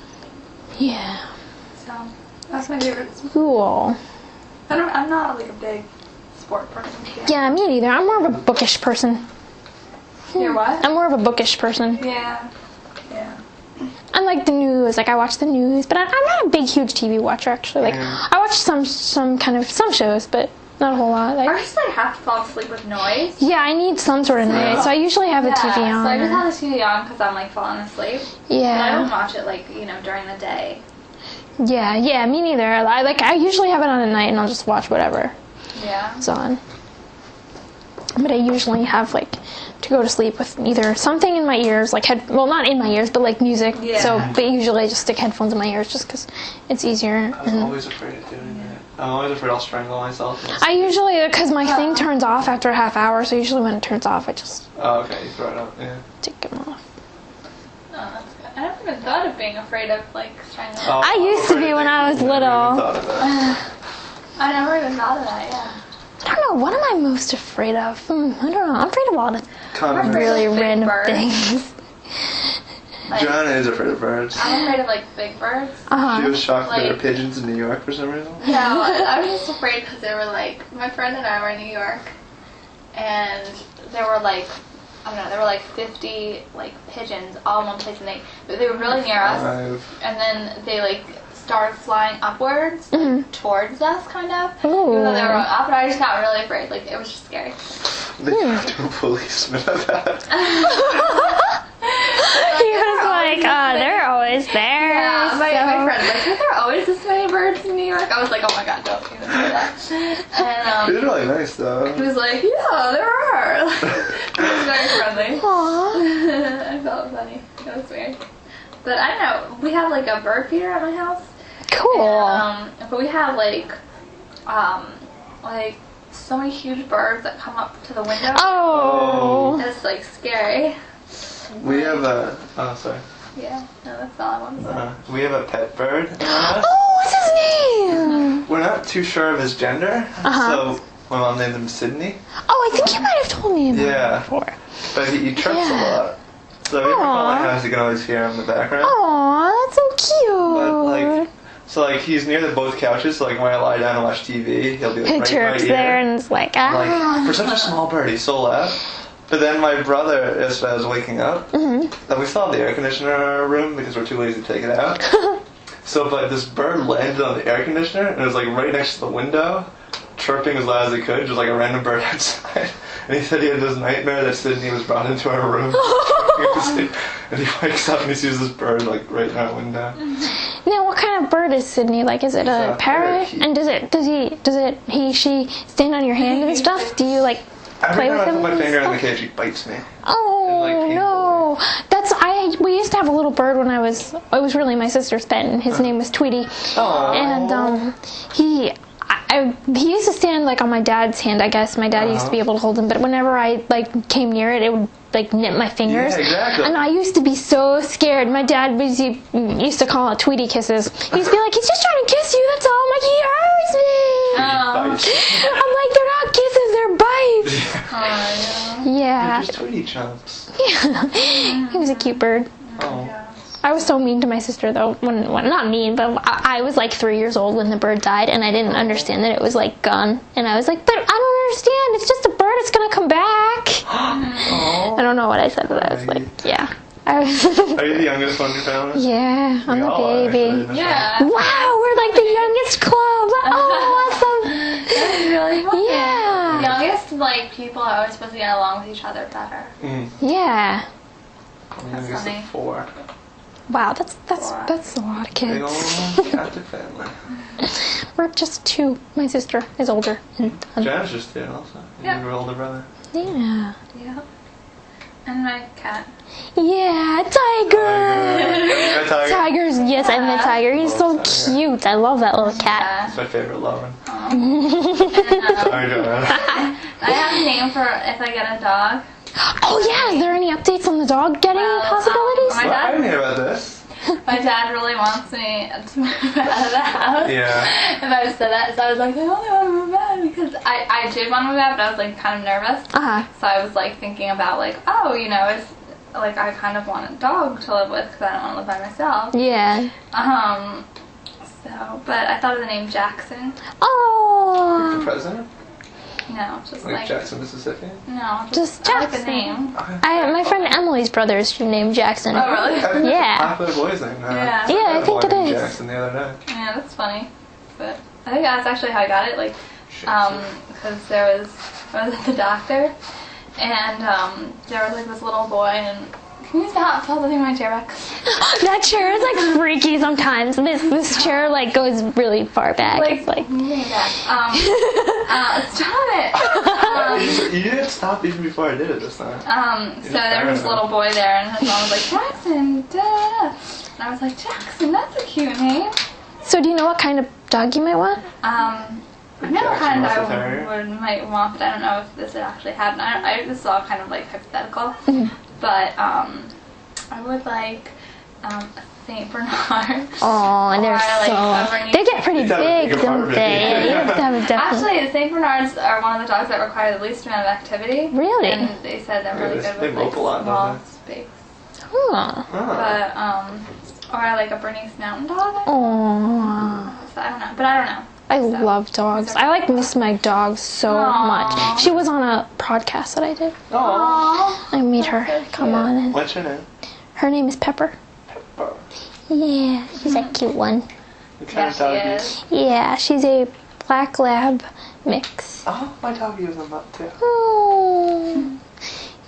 Yeah. So that's my favorite. Cool. I'm not like a big sport person. Yeah, me neither. I'm more of a bookish person. You're what? I'm more of a bookish person. Yeah. Yeah. I like the news. Like I watch the news, but I'm not a big, huge TV watcher. Actually, like I watch some shows, but not a whole lot. I Like just like have to fall asleep with noise. yeah, I need some sort of noise, so I usually have a TV on. So I just or- have the TV on because I'm like falling asleep. But I yeah, don't watch it like during the day. yeah, me neither. I usually have it on at night, and I'll just watch whatever Yeah. is on. But I usually have like to go to sleep with either something in my ears, like not in my ears, but like music. Yeah. So, but usually I just stick headphones in my ears just because it's easier. I'm always afraid of doing that. I'm always afraid I'll strangle myself. I usually, because my thing turns off after a half hour, so usually when it turns off, I just Oh, okay, you throw it up, yeah. take them off. Oh, that's good. I never even thought of being afraid of like strangling. I used to be when I was little. I never even thought of that. Yeah. I don't know. What am I most afraid of? I don't know. I'm afraid of a lot of Condiments. really Big random birds. things. Like, Joanna is afraid of birds. I'm afraid of like big birds. She was shocked that there were Like- pigeons in New York for some reason. No, I was just afraid because they were like, my friend and I were in New York, and there were like, I don't know, there were like 50 like pigeons all in one place, and they were really near us, and then they like started flying upwards towards us, kind of. Ooh. Even though they were up, and I just got really afraid. Like it was just scary. They talked to a policeman about that. He was like, they're always there. Yeah, my so- friend was like, are there always this many birds in New York? I was like, oh my god, don't even say that. And It's really nice he though. was like, yeah, there are. He was very friendly. Aw. I felt funny. It was weird. But I don't know. We have like a bird feeder at my house. Cool. And, but we have like so many huge birds that come up to the window. Oh. It's like scary. We have a. Oh, sorry. Yeah. No, that's all I want to say. We have a pet bird in our house. Oh, what's his name? We're not too sure of his gender, so my mom named him Sydney. Oh, I think you might have told me about it before. But he chirps a lot. So if you ever call my house, you can always hear him in the background. Aw, that's so cute. But like, he's near both couches. So like when I lie down and watch TV, he'll be like He right chirps in my ear. there and it's like, Like for such a small bird, he's so loud. But then my brother, as I was waking up, that we still have the air conditioner in our room because we're too lazy to take it out. So, but this bird landed on the air conditioner and it was like right next to the window, chirping as loud as it could, just like a random bird outside. And he said he had this nightmare that Sydney was brought into our room. And he wakes up and he sees this bird like right in our window. Now, what kind of bird is Sydney? Like, is it a parrot? parakeet. And she stand on your hand and stuff? Do you like Every play time with I him? put my and finger in the stuff? cage, he bites me. Oh like, no! We used to have a little bird when it was really my sister's pet, and his name was Tweety. Oh. And he used to stand like on my dad's hand. I guess my dad used to be able to hold him, but whenever I like came near it, it would like nip my fingers. Yeah, exactly. And I used to be so scared. My dad used to call it Tweety kisses. He used to be like, "He's just trying to kiss you. That's all." I'm like, "He hurts me." Bites. I'm like, "They're not kisses. They're bites." Yeah. Just Tweety chumps. Yeah. He was a cute bird. Oh. I was so mean to my sister though. When not mean, but I was like 3 years old when the bird died, and I didn't understand that it was like gone. And I was like, "But I don't understand. It's just a bird. It's gonna come back." Oh. I don't know what I said, but I was like, "Yeah." I was. Are you the youngest one in your family? Yeah, I'm We the all are, actually, baby. in this Yeah. Wow, we're like the youngest club. Oh, awesome. That's really fun. Yeah. Youngest like people are always supposed to get along with each other better. family. Yeah. I'm the youngest funny. of 4. Wow, that's a lot of Big kids. old captive family. We're just 2. My sister is older. John's just 2 also. Yeah. Your older brother. Yeah. Yeah. And my cat. Yeah, Tiger. Red Tiger. Tiger's, yes, I'm the tiger. He's so Love Tiger. cute. I love that little cat. It's my favorite lover. And, Sorry, Joanna. I have a name for if I get a dog. Oh yeah, is there any updates on the dog getting possibilities? my Well, I dad, didn't hear about this. my dad really wants me to move out of the house. Yeah. If I said that, so I was like, I only want to move out because I did want to move out, but I was like kind of nervous. Uh-huh. So I was like thinking about like, oh, you know, it's like I kind of want a dog to live with because I don't want to live by myself. Yeah. So, but I thought of the name Jackson. The Oh. president? No, just Like like Jackson, Mississippi? no, Just I like the Jackson. name. My friend Emily's brother is named Jackson. Oh really? I think Yeah. that's a popular boy's name now. Yeah. Yeah, I had a think boy it named is. Jackson the other day. Yeah, that's funny. But I think that's actually how I got it. Like, because I was at the doctor, and there was like this little boy, and can you stop tilting my chair back? That chair is like freaky sometimes. This chair like goes really far back. It's like moving back. Stop it. You didn't stop even before I did it this time. So there was this little boy there, and his mom was like, Jackson, da da da. And I was like, Jackson, that's a cute name. So do you know what kind of dog you might want? I know Jackson kind Russell of Terrier? might want, but I don't know if this would actually happen. This is all kind of like hypothetical. But I would like a Saint Bernard. Oh, and they're Or I like so Cabernet. they get pretty It's a big, big don't apartment. they? You have to would definitely. Actually, the St. Bernards are one of the dogs that require the least amount of activity. Really? And they said they're really good They with mope a lot, small don't space. Huh. But, or like a Bernese Mountain Dog. Aww. So I don't know. But I don't know. I love dogs. I miss my dog so much. She was on a podcast that I did. Oh. I made her come on. And What's her name? her name is Pepper. Pepper. Yeah, she's a cute one. What kind of dog is? Yeah, she's a black lab mix. Oh, my doggy was on that too. Oh.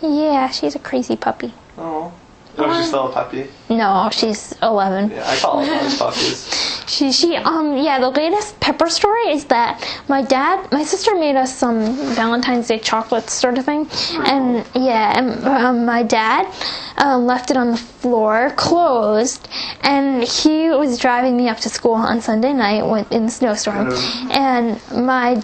Yeah, she's a crazy puppy. Oh. Oh, she's still a puppy? No, she's 11. Yeah, I call them always puppies. The latest Pepper story is that my sister made us some Valentine's Day chocolates sort of thing, and my dad left it on the floor, closed, and he was driving me up to school on Sunday night in the snowstorm, and my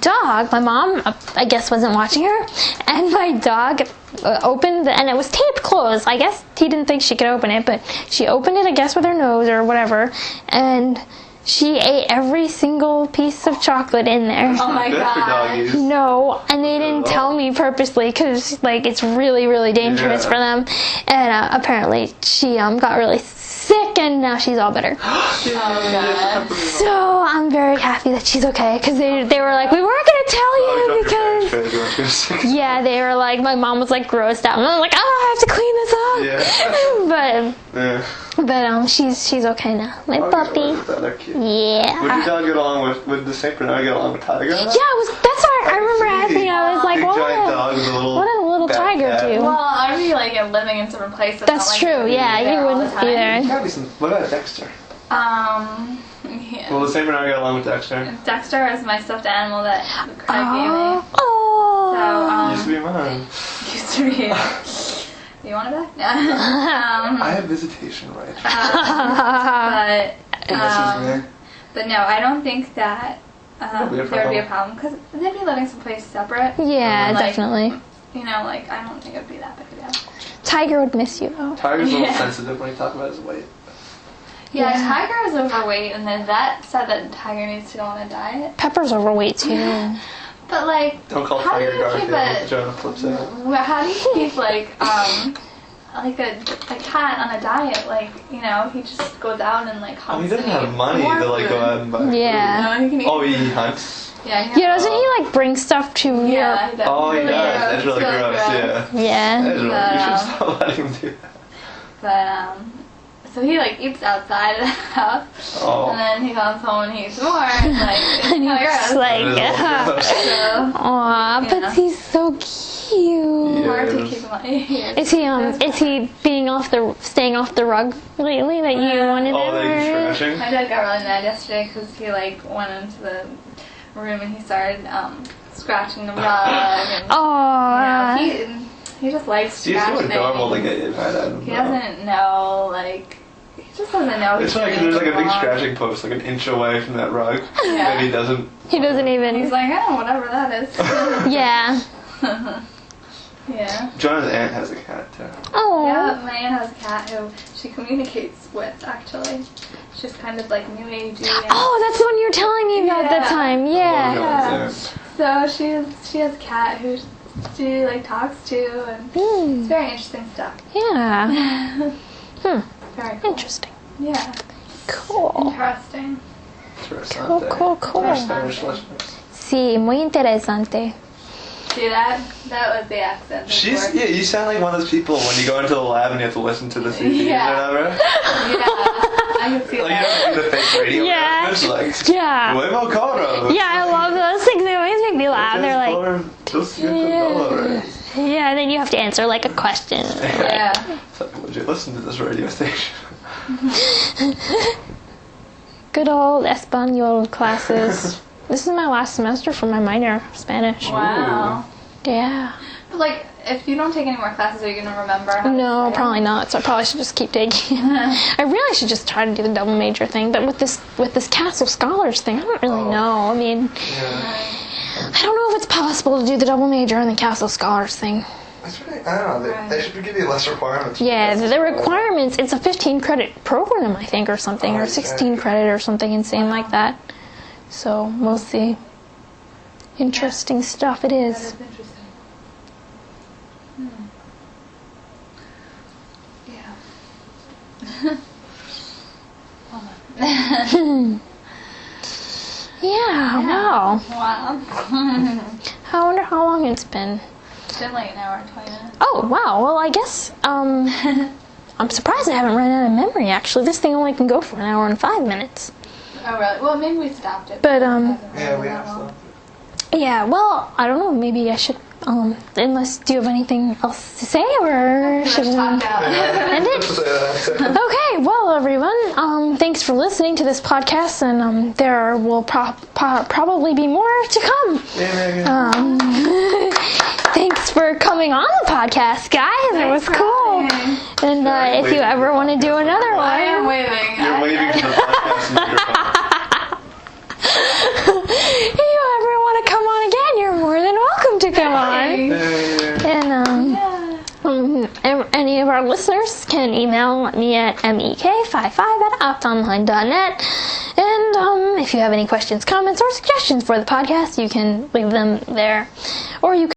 mom, I guess, wasn't watching her, and my dog opened, and it was taped closed. I guess he didn't think she could open it, but she opened it, I guess, with her nose or whatever, and she ate every single piece of chocolate in there. Oh my Good for god. doggies. No, and they didn't tell me purposely because it's really, really dangerous for them. And apparently she got really sick, and now she's all better. So I'm very happy that she's okay, because they were like, we weren't gonna tell you because they were like, my mom was like grossed out, and I'm like, oh, I have to clean this up. But she's okay now. My puppy. They're cute. Yeah. Would your dog get along with the St. Bernard get along with Tiger? Yeah, that's why I remember asking. I was like, Big giant dog with a little what did a little fat tiger cat. do? Well, I'd be like living in different places. That's not, like, true. Yeah, there you all the wouldn't be time. there. Gotta be some. What about Dexter? Yeah. Will the St. Bernard get along with Dexter? Dexter is my stuffed animal that Craig gave me. Oh. So, Used to be mine. used to be. You want it back? I have visitation rights. But no, I don't think that there would be a problem because they'd be living someplace separate. Yeah, definitely. I don't think it would be that big a deal. Tiger would miss you though. Tiger's a little sensitive when you talk about his weight. Yeah, Tiger is overweight, and the vet said that Tiger needs to go on a diet. Pepper's overweight too. But don't call how Tiger do you keep Garfield. Jonah flips out. how do you keep a cat on a diet? He just goes out and hunts. He doesn't have money to go out and buy food. Yeah. No, he can eat. Oh, he hunts. Yeah. Doesn't he bring stuff to Yeah. your? He does. Oh, he does. That's really It's gross. Yeah. Yeah. That is really, you should stop letting him do that. But so he eats outside of the house, Oh. and then he comes home and he eats more. And it's And kinda he's gross. like, That is a little gross. So aw, but Yeah. he's so cute. hard to Yes. keep him on. Is he staying off the rug lately that you wanted Oh, him? that he's or- scratching? My dad got really mad yesterday because he went into the room and he started scratching the rug. And, Aw. he just likes He's too scratching. adorable to get mad at him. He doesn't know he just doesn't know. It's he's doing there's a big anything wrong. scratching post an inch away from that rug, Yeah. and he doesn't. He doesn't even. He's like, oh, whatever that is. Yeah. Yeah. Jonah's aunt has a cat too. Oh. Yeah, my aunt has a cat who she communicates with, actually. She's kind of like new agey. Oh, that's the one you were telling me about that Yeah. time. Yeah. Yeah. So she has a cat who she talks to, and it's very interesting stuff. Yeah. Very cool. Interesting. Yeah. Cool. Interesting. Cool. Our Spanish listeners. Sí, muy interesante. See that? That was the accent. You sound like one of those people when you go into the lab and you have to listen to the CDs Yeah. or whatever. Yeah. I can see Like you that. don't do the fake radio. Yeah. It's like Yeah. Nuevo Coro. Yeah, I love those things. They always make me laugh. They're like, yeah, and then you have to answer a question. Yeah. It's like, would you listen to this radio station? Good old Espanol classes. This is my last semester for my minor, Spanish. Wow. Yeah. But if you don't take any more classes, are you gonna remember? How to No, say it? probably not. So I probably should just keep taking. I really should just try to do the double major thing. But with this Castle Scholars thing, I don't really know. I mean, Yeah. I don't know if it's possible to do the double major and the Castle Scholars thing. That's right. I don't know. They should give you less requirements. Yeah, the requirements. It's a 15 credit program, I think, or something, or 16 credit, or something insane like that. So we'll see. Interesting stuff it That is. is interesting. Yeah. Yeah, wow. Wow. I wonder how long it's been. It's been like an hour and 20 minutes. Oh, wow. Well, I guess, I'm surprised I haven't run out of memory, actually. This thing only can go for an hour and 5 minutes. Oh, really? Well, maybe we stopped it. But, Yeah, we have some. yeah, well, I don't know. Maybe I should, unless, do you have anything else to say, or should we Talked out. end it? Okay, well, everyone, thanks for listening to this podcast, and there will probably be more to come. Yeah, Thanks for coming on the podcast, guys. It was cool. And if you ever want to do another I am one, waving. You're waving to the podcast microphone. if you ever want to come on again, you're more than welcome to come on. And any of our listeners can email me at mek55@optonline.net. And if you have any questions, comments, or suggestions for the podcast, you can leave them there. Or you can